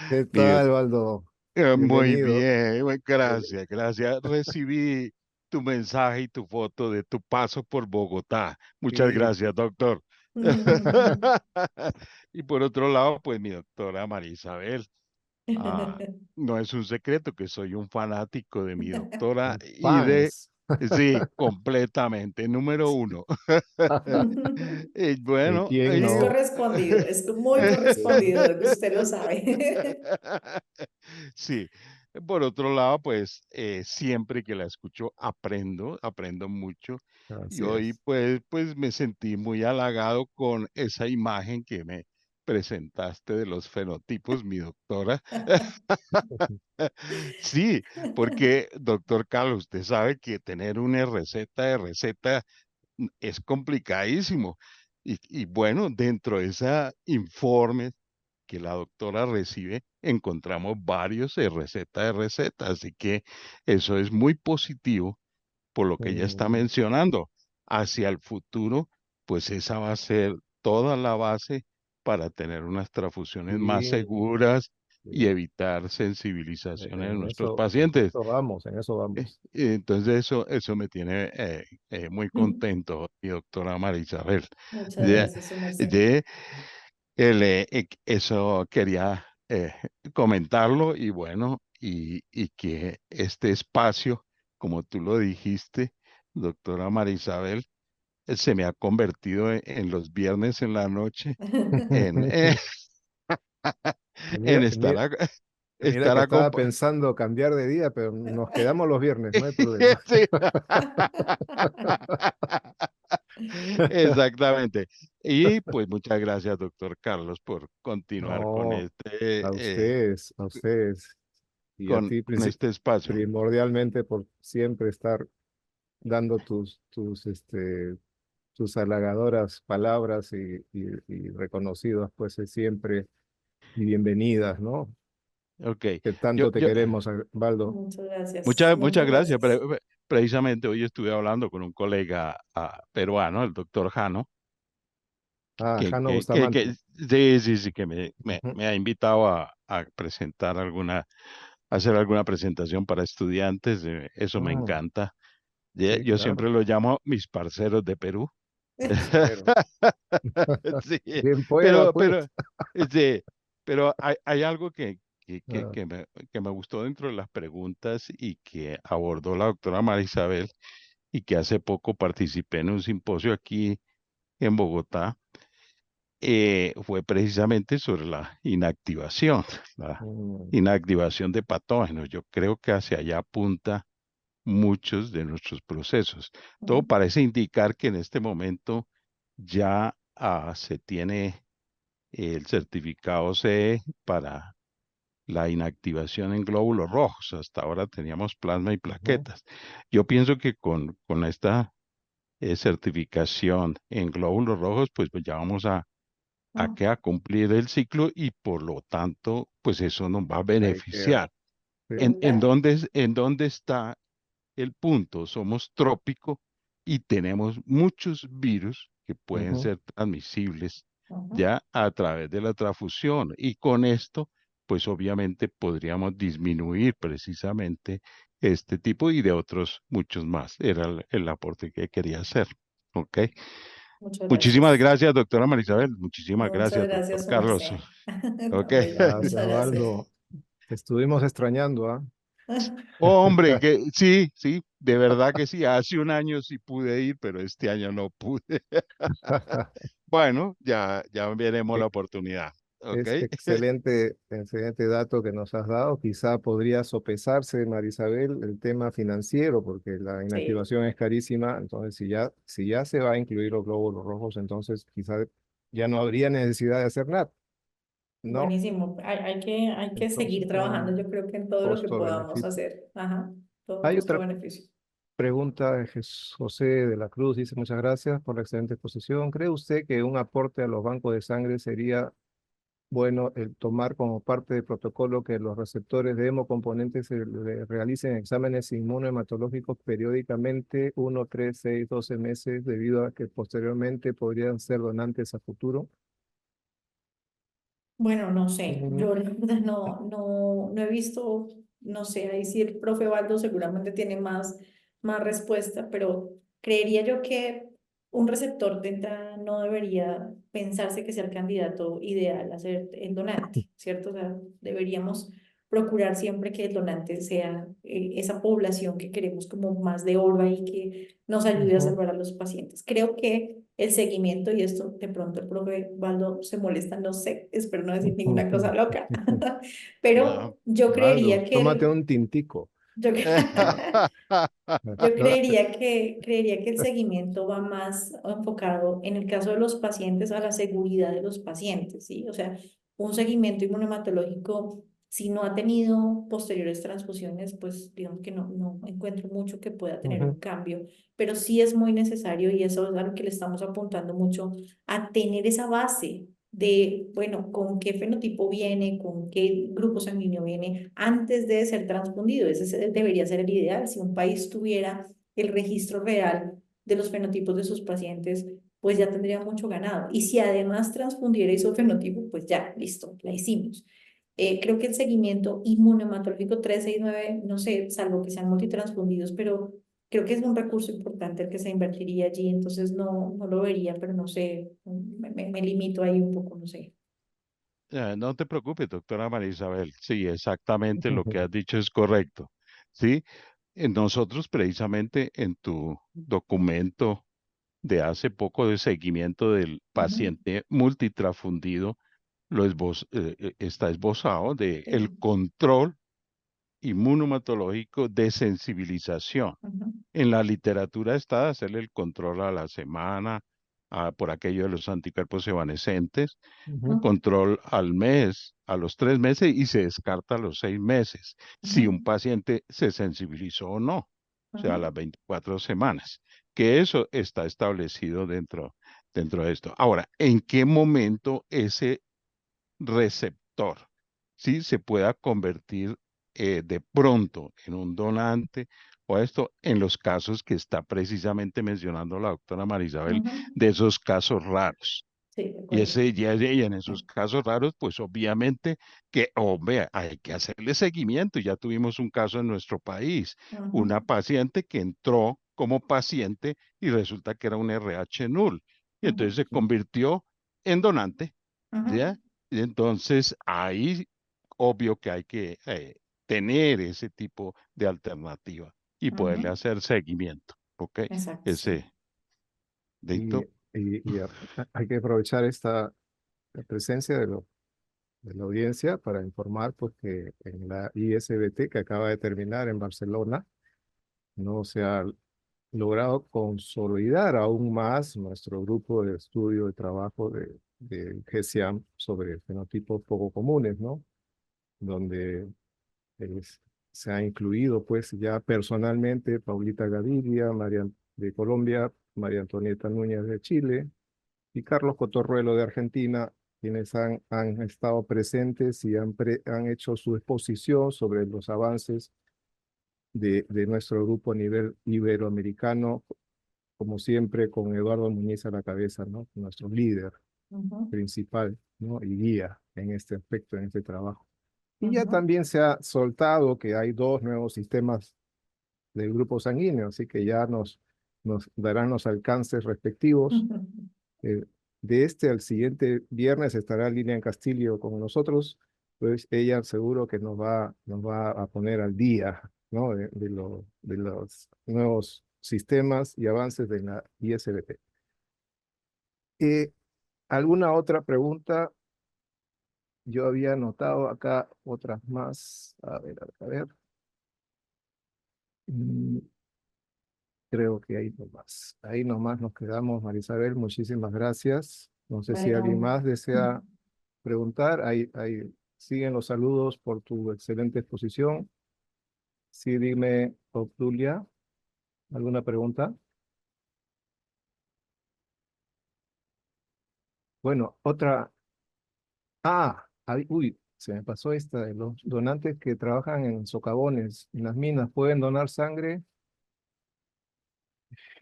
¿Qué Mire, tal, Waldo? muy Bienvenido. bien, gracias, gracias. Recibí tu mensaje y tu foto de tu paso por Bogotá. Muchas Sí, gracias, doctor. Y por otro lado, pues mi doctora María Isabel. No es un secreto que soy un fanático de mi doctora son y fans. sí, completamente, número uno. ¿Y Bueno, quién Es no? correspondido, es muy correspondido, usted lo sabe. sí. Por otro lado, pues siempre que la escucho aprendo mucho. Y Así hoy es. pues me sentí muy halagado con esa imagen que me presentaste de los fenotipos, mi doctora. Sí, porque, doctor Carlos, usted sabe que tener una receta de receta es complicadísimo. Y bueno, dentro de ese informe que la doctora recibe, encontramos varios de receta. Así que eso es muy positivo por lo que ella está Mm, mencionando. Hacia el futuro, pues esa va a ser toda la base para tener unas transfusiones más sí, seguras y sí. evitar sensibilizaciones en En nuestros eso, pacientes. en eso vamos. Entonces eso me tiene muy contento, mi doctora María Isabel. Muchas De, gracias, su merced. de eso quería comentarlo y bueno, y que este espacio, como tú lo dijiste, doctora María Isabel, se me ha convertido en los viernes en la noche en, en Mira, estar, mira estar que estaba acompañado. pensando cambiar de día, pero nos quedamos los viernes, no hay problema. Sí. Exactamente. Y pues muchas gracias, doctor Carlos, por continuar No, a ustedes y a ti con este espacio. primordialmente por siempre estar dando tus halagadoras palabras y reconocidas, pues siempre y bienvenidas, ¿no? Ok. Que Yo, tanto te yo, queremos, Baldo. Muchas gracias, muchas muchas gracias. gracias. Precisamente hoy estuve hablando con un colega peruano, el doctor Jano, Ah, que, Jano que, que, Bustamante. que sí, que me, me, Ujú. me ha invitado a presentar hacer alguna presentación para estudiantes. Eso me Mm, encanta. sí, Yo claro. siempre lo llamo mis parceros de Perú. Parcero. Sí, Bien pueda, pero, pues. pero, este, pero hay algo que, que, Ah, que me, que me gustó dentro de las preguntas y que abordó la doctora María Isabel y que hace poco participé en un simposio aquí en Bogotá, fue precisamente sobre la mm, inactivación de patógenos. Yo creo que hacia allá apunta muchos de nuestros procesos. Todo parece indicar que en este momento ya se tiene el certificado CE para la inactivación en glóbulos rojos. Hasta ahora teníamos plasma y ujú, plaquetas. Yo pienso que con esta certificación en glóbulos rojos, pues ya vamos a cumplir el ciclo y por lo tanto, pues eso nos va a ahí queda. beneficiar. Sí. En dónde está el punto? Somos trópico y tenemos muchos virus que pueden Ujú, ser transmisibles Ujú. ya a través de la transfusión. Y con esto, pues obviamente podríamos disminuir precisamente este tipo y de otros muchos más. Era el aporte que quería hacer. ¿Ok? Muchas Muchísimas gracias. gracias, doctora Marisabel. Muchísimas Muchas gracias, doctor gracias, su Carlos. merced. ¿Ok? Bueno, Gracias, muchas gracias. Osvaldo. Te estuvimos extrañando, ¿ah? Hombre, que sí, sí, de verdad que sí. Hace un año sí pude ir, pero este año no pude. Bueno, ya veremos la oportunidad. ¿Ok? Es excelente, excelente dato que nos has dado. Quizá podría sopesarse, Marisabel, el tema financiero, porque la Sí, inactivación es carísima. Entonces, si ya se va a incluir los glóbulos rojos, entonces quizá ya no habría necesidad de hacer nada, ¿no? buenísimo. Hay que Entonces, seguir trabajando, yo creo que en todo lo que podamos costo-beneficio. hacer. Ajá, todo Hay otra costo-beneficio. pregunta de José de la Cruz. Dice, muchas gracias por la excelente exposición. ¿Cree usted que un aporte a los bancos de sangre sería bueno el tomar como parte del protocolo que los receptores de hemocomponentes se le realicen exámenes inmunohematológicos periódicamente, 1, 3, 6, 12 meses, debido a que posteriormente podrían ser donantes a futuro? Bueno, no sé, Mm, yo la verdad no he visto, no sé, ahí sí el profe Baldo seguramente tiene más respuesta, pero creería yo que un receptor de entrada no debería pensarse que sea el candidato ideal a ser el donante, ¿cierto? O sea, deberíamos procurar siempre que el donante sea esa población que queremos como más de oro y que nos ayude a ujú, salvar a los pacientes. Creo que el seguimiento, y esto de pronto el profe Baldo se molesta, no sé, espero no decir ninguna cosa ujú. loca, No. pero yo Osvaldo, creería que tómate un tintico. yo, yo creería que el seguimiento va más enfocado, en el caso de los pacientes, a la seguridad de los pacientes, ¿sí? O sea, un seguimiento inmunohematológico, si no ha tenido posteriores transfusiones, pues digamos que no encuentro mucho que pueda tener un Ujú, cambio, pero sí es muy necesario y eso es a lo que le estamos apuntando mucho, a tener esa base de, bueno, con qué fenotipo viene, con qué grupo sanguíneo viene antes de ser transfundido. Debería ser el ideal. Si un país tuviera el registro real de los fenotipos de sus pacientes, pues ya tendría mucho ganado. Y si además transfundiera isofenotipo, pues ya, listo, la hicimos. Creo que el seguimiento inmunohematológico 369, no sé, salvo que sean multitransfundidos, pero creo que es un recurso importante el que se invertiría allí, entonces no lo vería, pero no sé, me limito ahí un poco, no sé. No te preocupes, doctora María Isabel. Sí, exactamente lo que ujú, has dicho es correcto. Sí, nosotros precisamente en tu documento de hace poco de seguimiento del Ujú, paciente multitransfundido, está esbozado de el sí, control inmunomatológico de sensibilización. ujú, En la literatura está hacerle el control a la semana, por aquello de los anticuerpos evanescentes, ujú, control al mes, a los 3 meses y se descarta a los 6 meses, si un ujú, paciente se sensibilizó o no, o sea, a ujú, las 24 semanas, que eso está establecido dentro de esto. Ahora, ¿en qué momento ese receptor, ¿sí? Se pueda convertir de pronto en un donante o esto en los casos que está precisamente mencionando la doctora Marisabel, ujú. de esos casos raros. Sí, de Y acuerdo. y en esos casos raros, pues obviamente que, hombre, hay que hacerle seguimiento. Ya tuvimos un caso en nuestro país, Ujú, una paciente que entró como paciente y resulta que era un RH null. Y entonces ujú, se convirtió en donante, ¿ya? ujú, Y entonces ahí, obvio que hay que tener ese tipo de alternativa y poderle ujú. hacer seguimiento, ¿ok? Exacto, sí. Ese, Y, ¿listo? hay que aprovechar esta la presencia de la audiencia para informar pues, que en la ISBT que acaba de terminar en Barcelona no se ha logrado consolidar aún más nuestro grupo de estudio de trabajo de GESIAM sobre fenotipos poco comunes, ¿no? Donde es- se ha incluido pues ya personalmente Paulita Gaviria, María de Colombia, María Antonieta Núñez de Chile y Carlos Cotorruelo de Argentina, quienes han estado presentes y han hecho su exposición sobre los avances de nuestro grupo a nivel iberoamericano, como siempre con Eduardo Muñiz a la cabeza, ¿no? Nuestro líder Ujú, principal, ¿no? Y guía en este aspecto, en este trabajo. Y ya ujú, también se ha soltado que hay dos nuevos sistemas del grupo sanguíneo, así que ya nos darán los alcances respectivos. Eh, de este al siguiente viernes estará Lilian Castillo con nosotros, pues ella seguro que nos va a poner al día, ¿no? De los nuevos sistemas y avances de la ISBT. ¿Alguna otra pregunta? Yo había anotado acá otras más. A ver, a ver, a ver. Mm, Creo que ahí nomás nos quedamos, Marisabel. Muchísimas gracias. No sé si alguien Bueno, más desea preguntar. Siguen los saludos por tu excelente exposición. Sí, dime, Obdulia, ¿alguna pregunta? Bueno, otra. Uy, se me pasó esta de los donantes que trabajan en socavones, en las minas, ¿pueden donar sangre?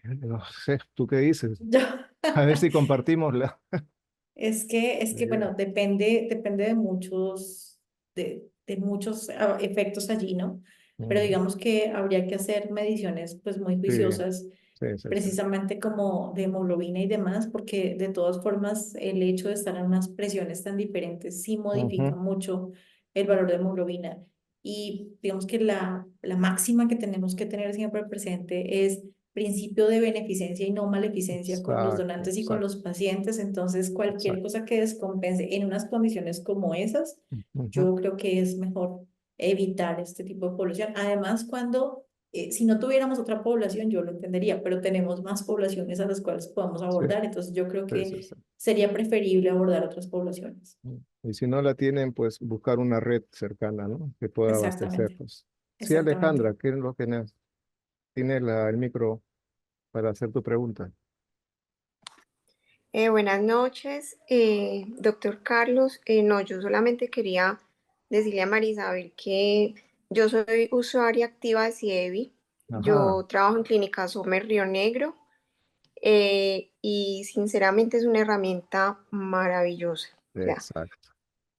No sé, ¿tú qué dices? yo, A ver si compartimos la. es que idea. bueno, depende de muchos efectos allí, ¿no? Pero Ujú. digamos que habría que hacer mediciones pues muy Sí, juiciosas, sí, sí, sí. precisamente como de hemoglobina y demás, porque de todas formas el hecho de estar en unas presiones tan diferentes sí modifica Ujú. mucho el valor de hemoglobina. Y digamos que la máxima que tenemos que tener siempre presente es principio de beneficencia y no maleficencia con los Exacto, donantes y con los exacto, pacientes. Entonces, cualquier exacto. cosa que descompense en unas condiciones como esas, Ujú. yo creo que es mejor evitar este tipo de población. Además, si no tuviéramos otra población, yo lo entendería, pero tenemos más poblaciones a las cuales podamos Sí, abordar, entonces yo creo sí, sí, que sí. sería preferible abordar otras poblaciones. Y si no la tienen, pues buscar una red cercana, ¿no? Que pueda Exactamente, abastecerlos. Sí, exactamente. Alejandra, ¿qué es lo que tienes el micro para hacer tu pregunta? Buenas noches, doctor Carlos. No, yo solamente quería decirle a Marisabel que yo soy usuaria activa de Sievi. Ajá, Yo trabajo en Clínica Sommer Río Negro y sinceramente es una herramienta maravillosa. O sea, exacto.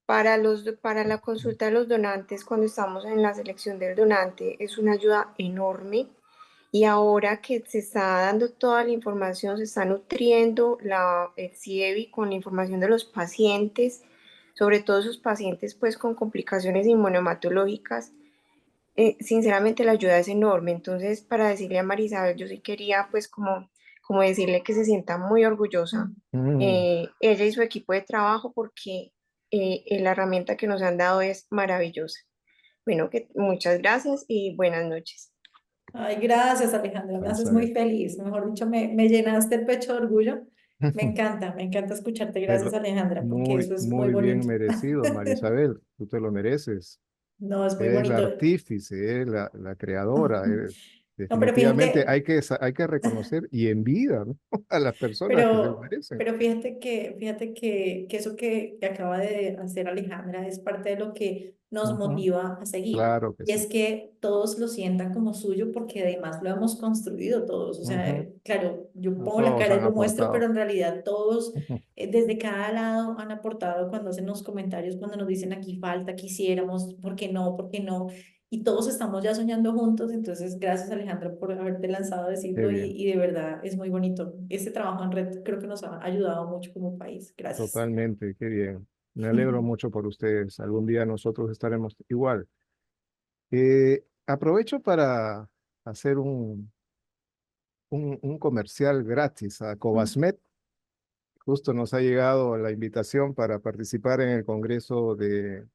para la consulta de los donantes, cuando estamos en la selección del donante, es una ayuda enorme. Y ahora que se está dando toda la información, se está nutriendo el CIEVI con la información de los pacientes, sobre todo esos pacientes pues con complicaciones inmunohematológicas, sinceramente la ayuda es enorme. Entonces, para decirle a Marisabel, yo sí quería pues como decirle que se sienta muy orgullosa, Mm, ella y su equipo de trabajo, porque la herramienta que nos han dado es maravillosa. Bueno, que muchas gracias y buenas noches. Ay, gracias, Alejandra, me haces Marisabel. muy feliz. Mejor dicho, me llenaste el pecho de orgullo. Me encanta escucharte. Te Gracias, lo- Alejandra, porque Muy, eso es muy muy bien bonito. merecido, Marisabel. Tú te lo mereces. No, es muy Eres la bonito. artífice, eres la creadora. No, pero Definitivamente fíjate, hay que reconocer y en vida, ¿no? A las personas que se lo pero, merecen. pero fíjate que eso que acaba de hacer Alejandra es parte de lo que nos Ujú. motiva a seguir. Claro que Y sí. es que todos lo sientan como suyo porque además lo hemos construido todos. O sea, Ujú. claro, yo pongo la Todos cara y han lo muestro, pero aportado. en realidad todos Ujú. desde cada lado han aportado cuando hacen los comentarios, cuando nos dicen aquí falta, quisiéramos, ¿por qué no? ¿Por qué no? Y todos estamos ya soñando juntos, entonces gracias Alejandro por haberte lanzado a Qué decirlo bien. y de verdad es muy bonito. Este trabajo en red creo que nos ha ayudado mucho como país. Gracias. Totalmente, qué bien. Me alegro mucho por ustedes. Algún día nosotros estaremos igual. Aprovecho para hacer un comercial gratis a Covasmet. Justo nos ha llegado la invitación para participar en el Congreso del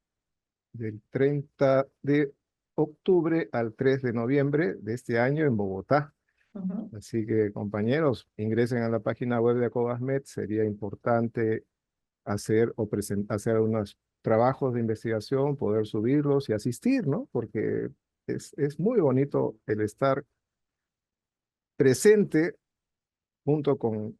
30 de octubre al 3 de noviembre de este año en Bogotá. Ujú. Así que, compañeros, ingresen a la página web de Acobasmet. Sería importante hacer unos trabajos de investigación, poder subirlos y asistir, ¿no? Porque es muy bonito el estar presente junto con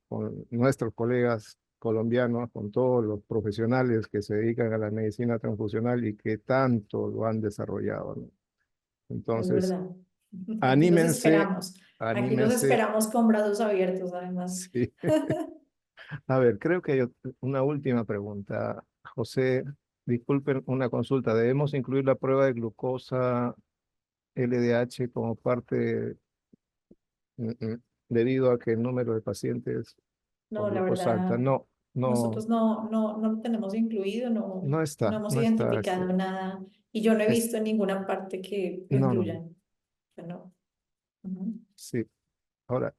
nuestros colegas colombianos, con todos los profesionales que se dedican a la medicina transfusional y que tanto lo han desarrollado, ¿no? Es Entonces, verdad. Aquí los anímense, esperamos. Aquí los anímense. esperamos con brazos abiertos, además. Sí. A ver, creo que hay una última pregunta. José, disculpen una consulta. ¿Debemos incluir la prueba de glucosa LDH como parte, debido a que el número de pacientes No, con la glucosa alta, verdad, no, nosotros no lo tenemos incluido, no, no no está, hemos no está, identificado nada y yo no he es- visto en ninguna parte que lo no, incluyan. O sea, no. Ujú. sí. Ahora,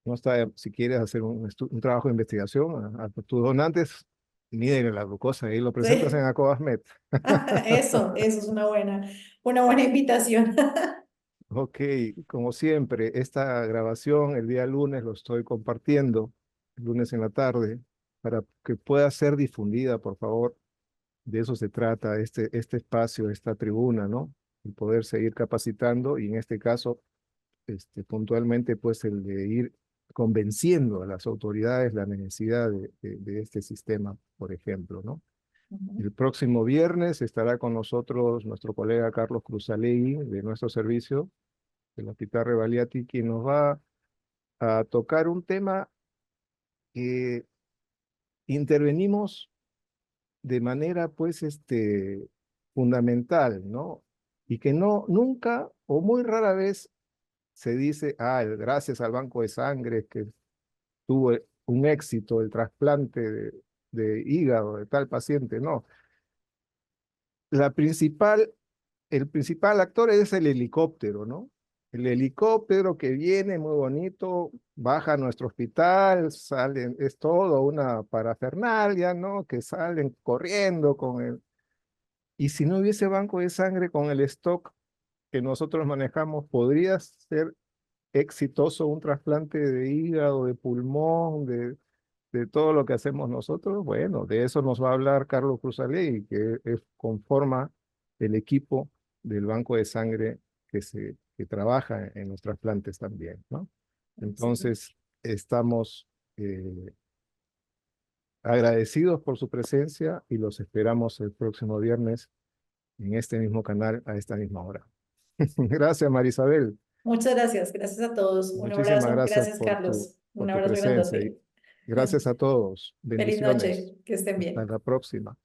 no está, si quieres hacer un trabajo de investigación, a tus donantes, miden la glucosa y lo presentas en Sí. Acobasmet. Eso es una buena invitación. Ok, como siempre, esta grabación el día lunes lo estoy compartiendo, el lunes en la tarde, para que pueda ser difundida, por favor. De eso se trata este espacio, esta tribuna, ¿no? El poder seguir capacitando y en este caso, puntualmente, pues el de ir convenciendo a las autoridades la necesidad de este sistema, por ejemplo, ¿no? Ujú. El próximo viernes estará con nosotros nuestro colega Carlos Cruzalegui de nuestro servicio, del Hospital Revaliati, quien nos va a tocar un tema que intervenimos de manera, pues, fundamental, ¿no? Y que nunca o muy rara vez se dice, gracias al banco de sangre que tuvo un éxito el trasplante de hígado de tal paciente, no. El principal actor es el helicóptero, ¿no? El helicóptero que viene muy bonito, baja a nuestro hospital, salen, es todo una parafernalia, ¿no? Que salen corriendo con el... Y si no hubiese banco de sangre con el stock que nosotros manejamos, ¿podría ser exitoso un trasplante de hígado, de pulmón, de todo lo que hacemos nosotros? Bueno, de eso nos va a hablar Carlos Cruzaley, que conforma el equipo del banco de sangre que trabaja en los trasplantes también, ¿no? Excelente. Entonces, estamos agradecidos por su presencia y los esperamos el próximo viernes en este mismo canal a esta misma hora. Gracias, Marisabel. Muchas gracias. Gracias a todos. Un Muchísimas abrazo. gracias Gracias, Carlos. por Un tu abrazo presencia y grandote. gracias a todos. Feliz Bendiciones. noche. Que estén Hasta bien. la próxima.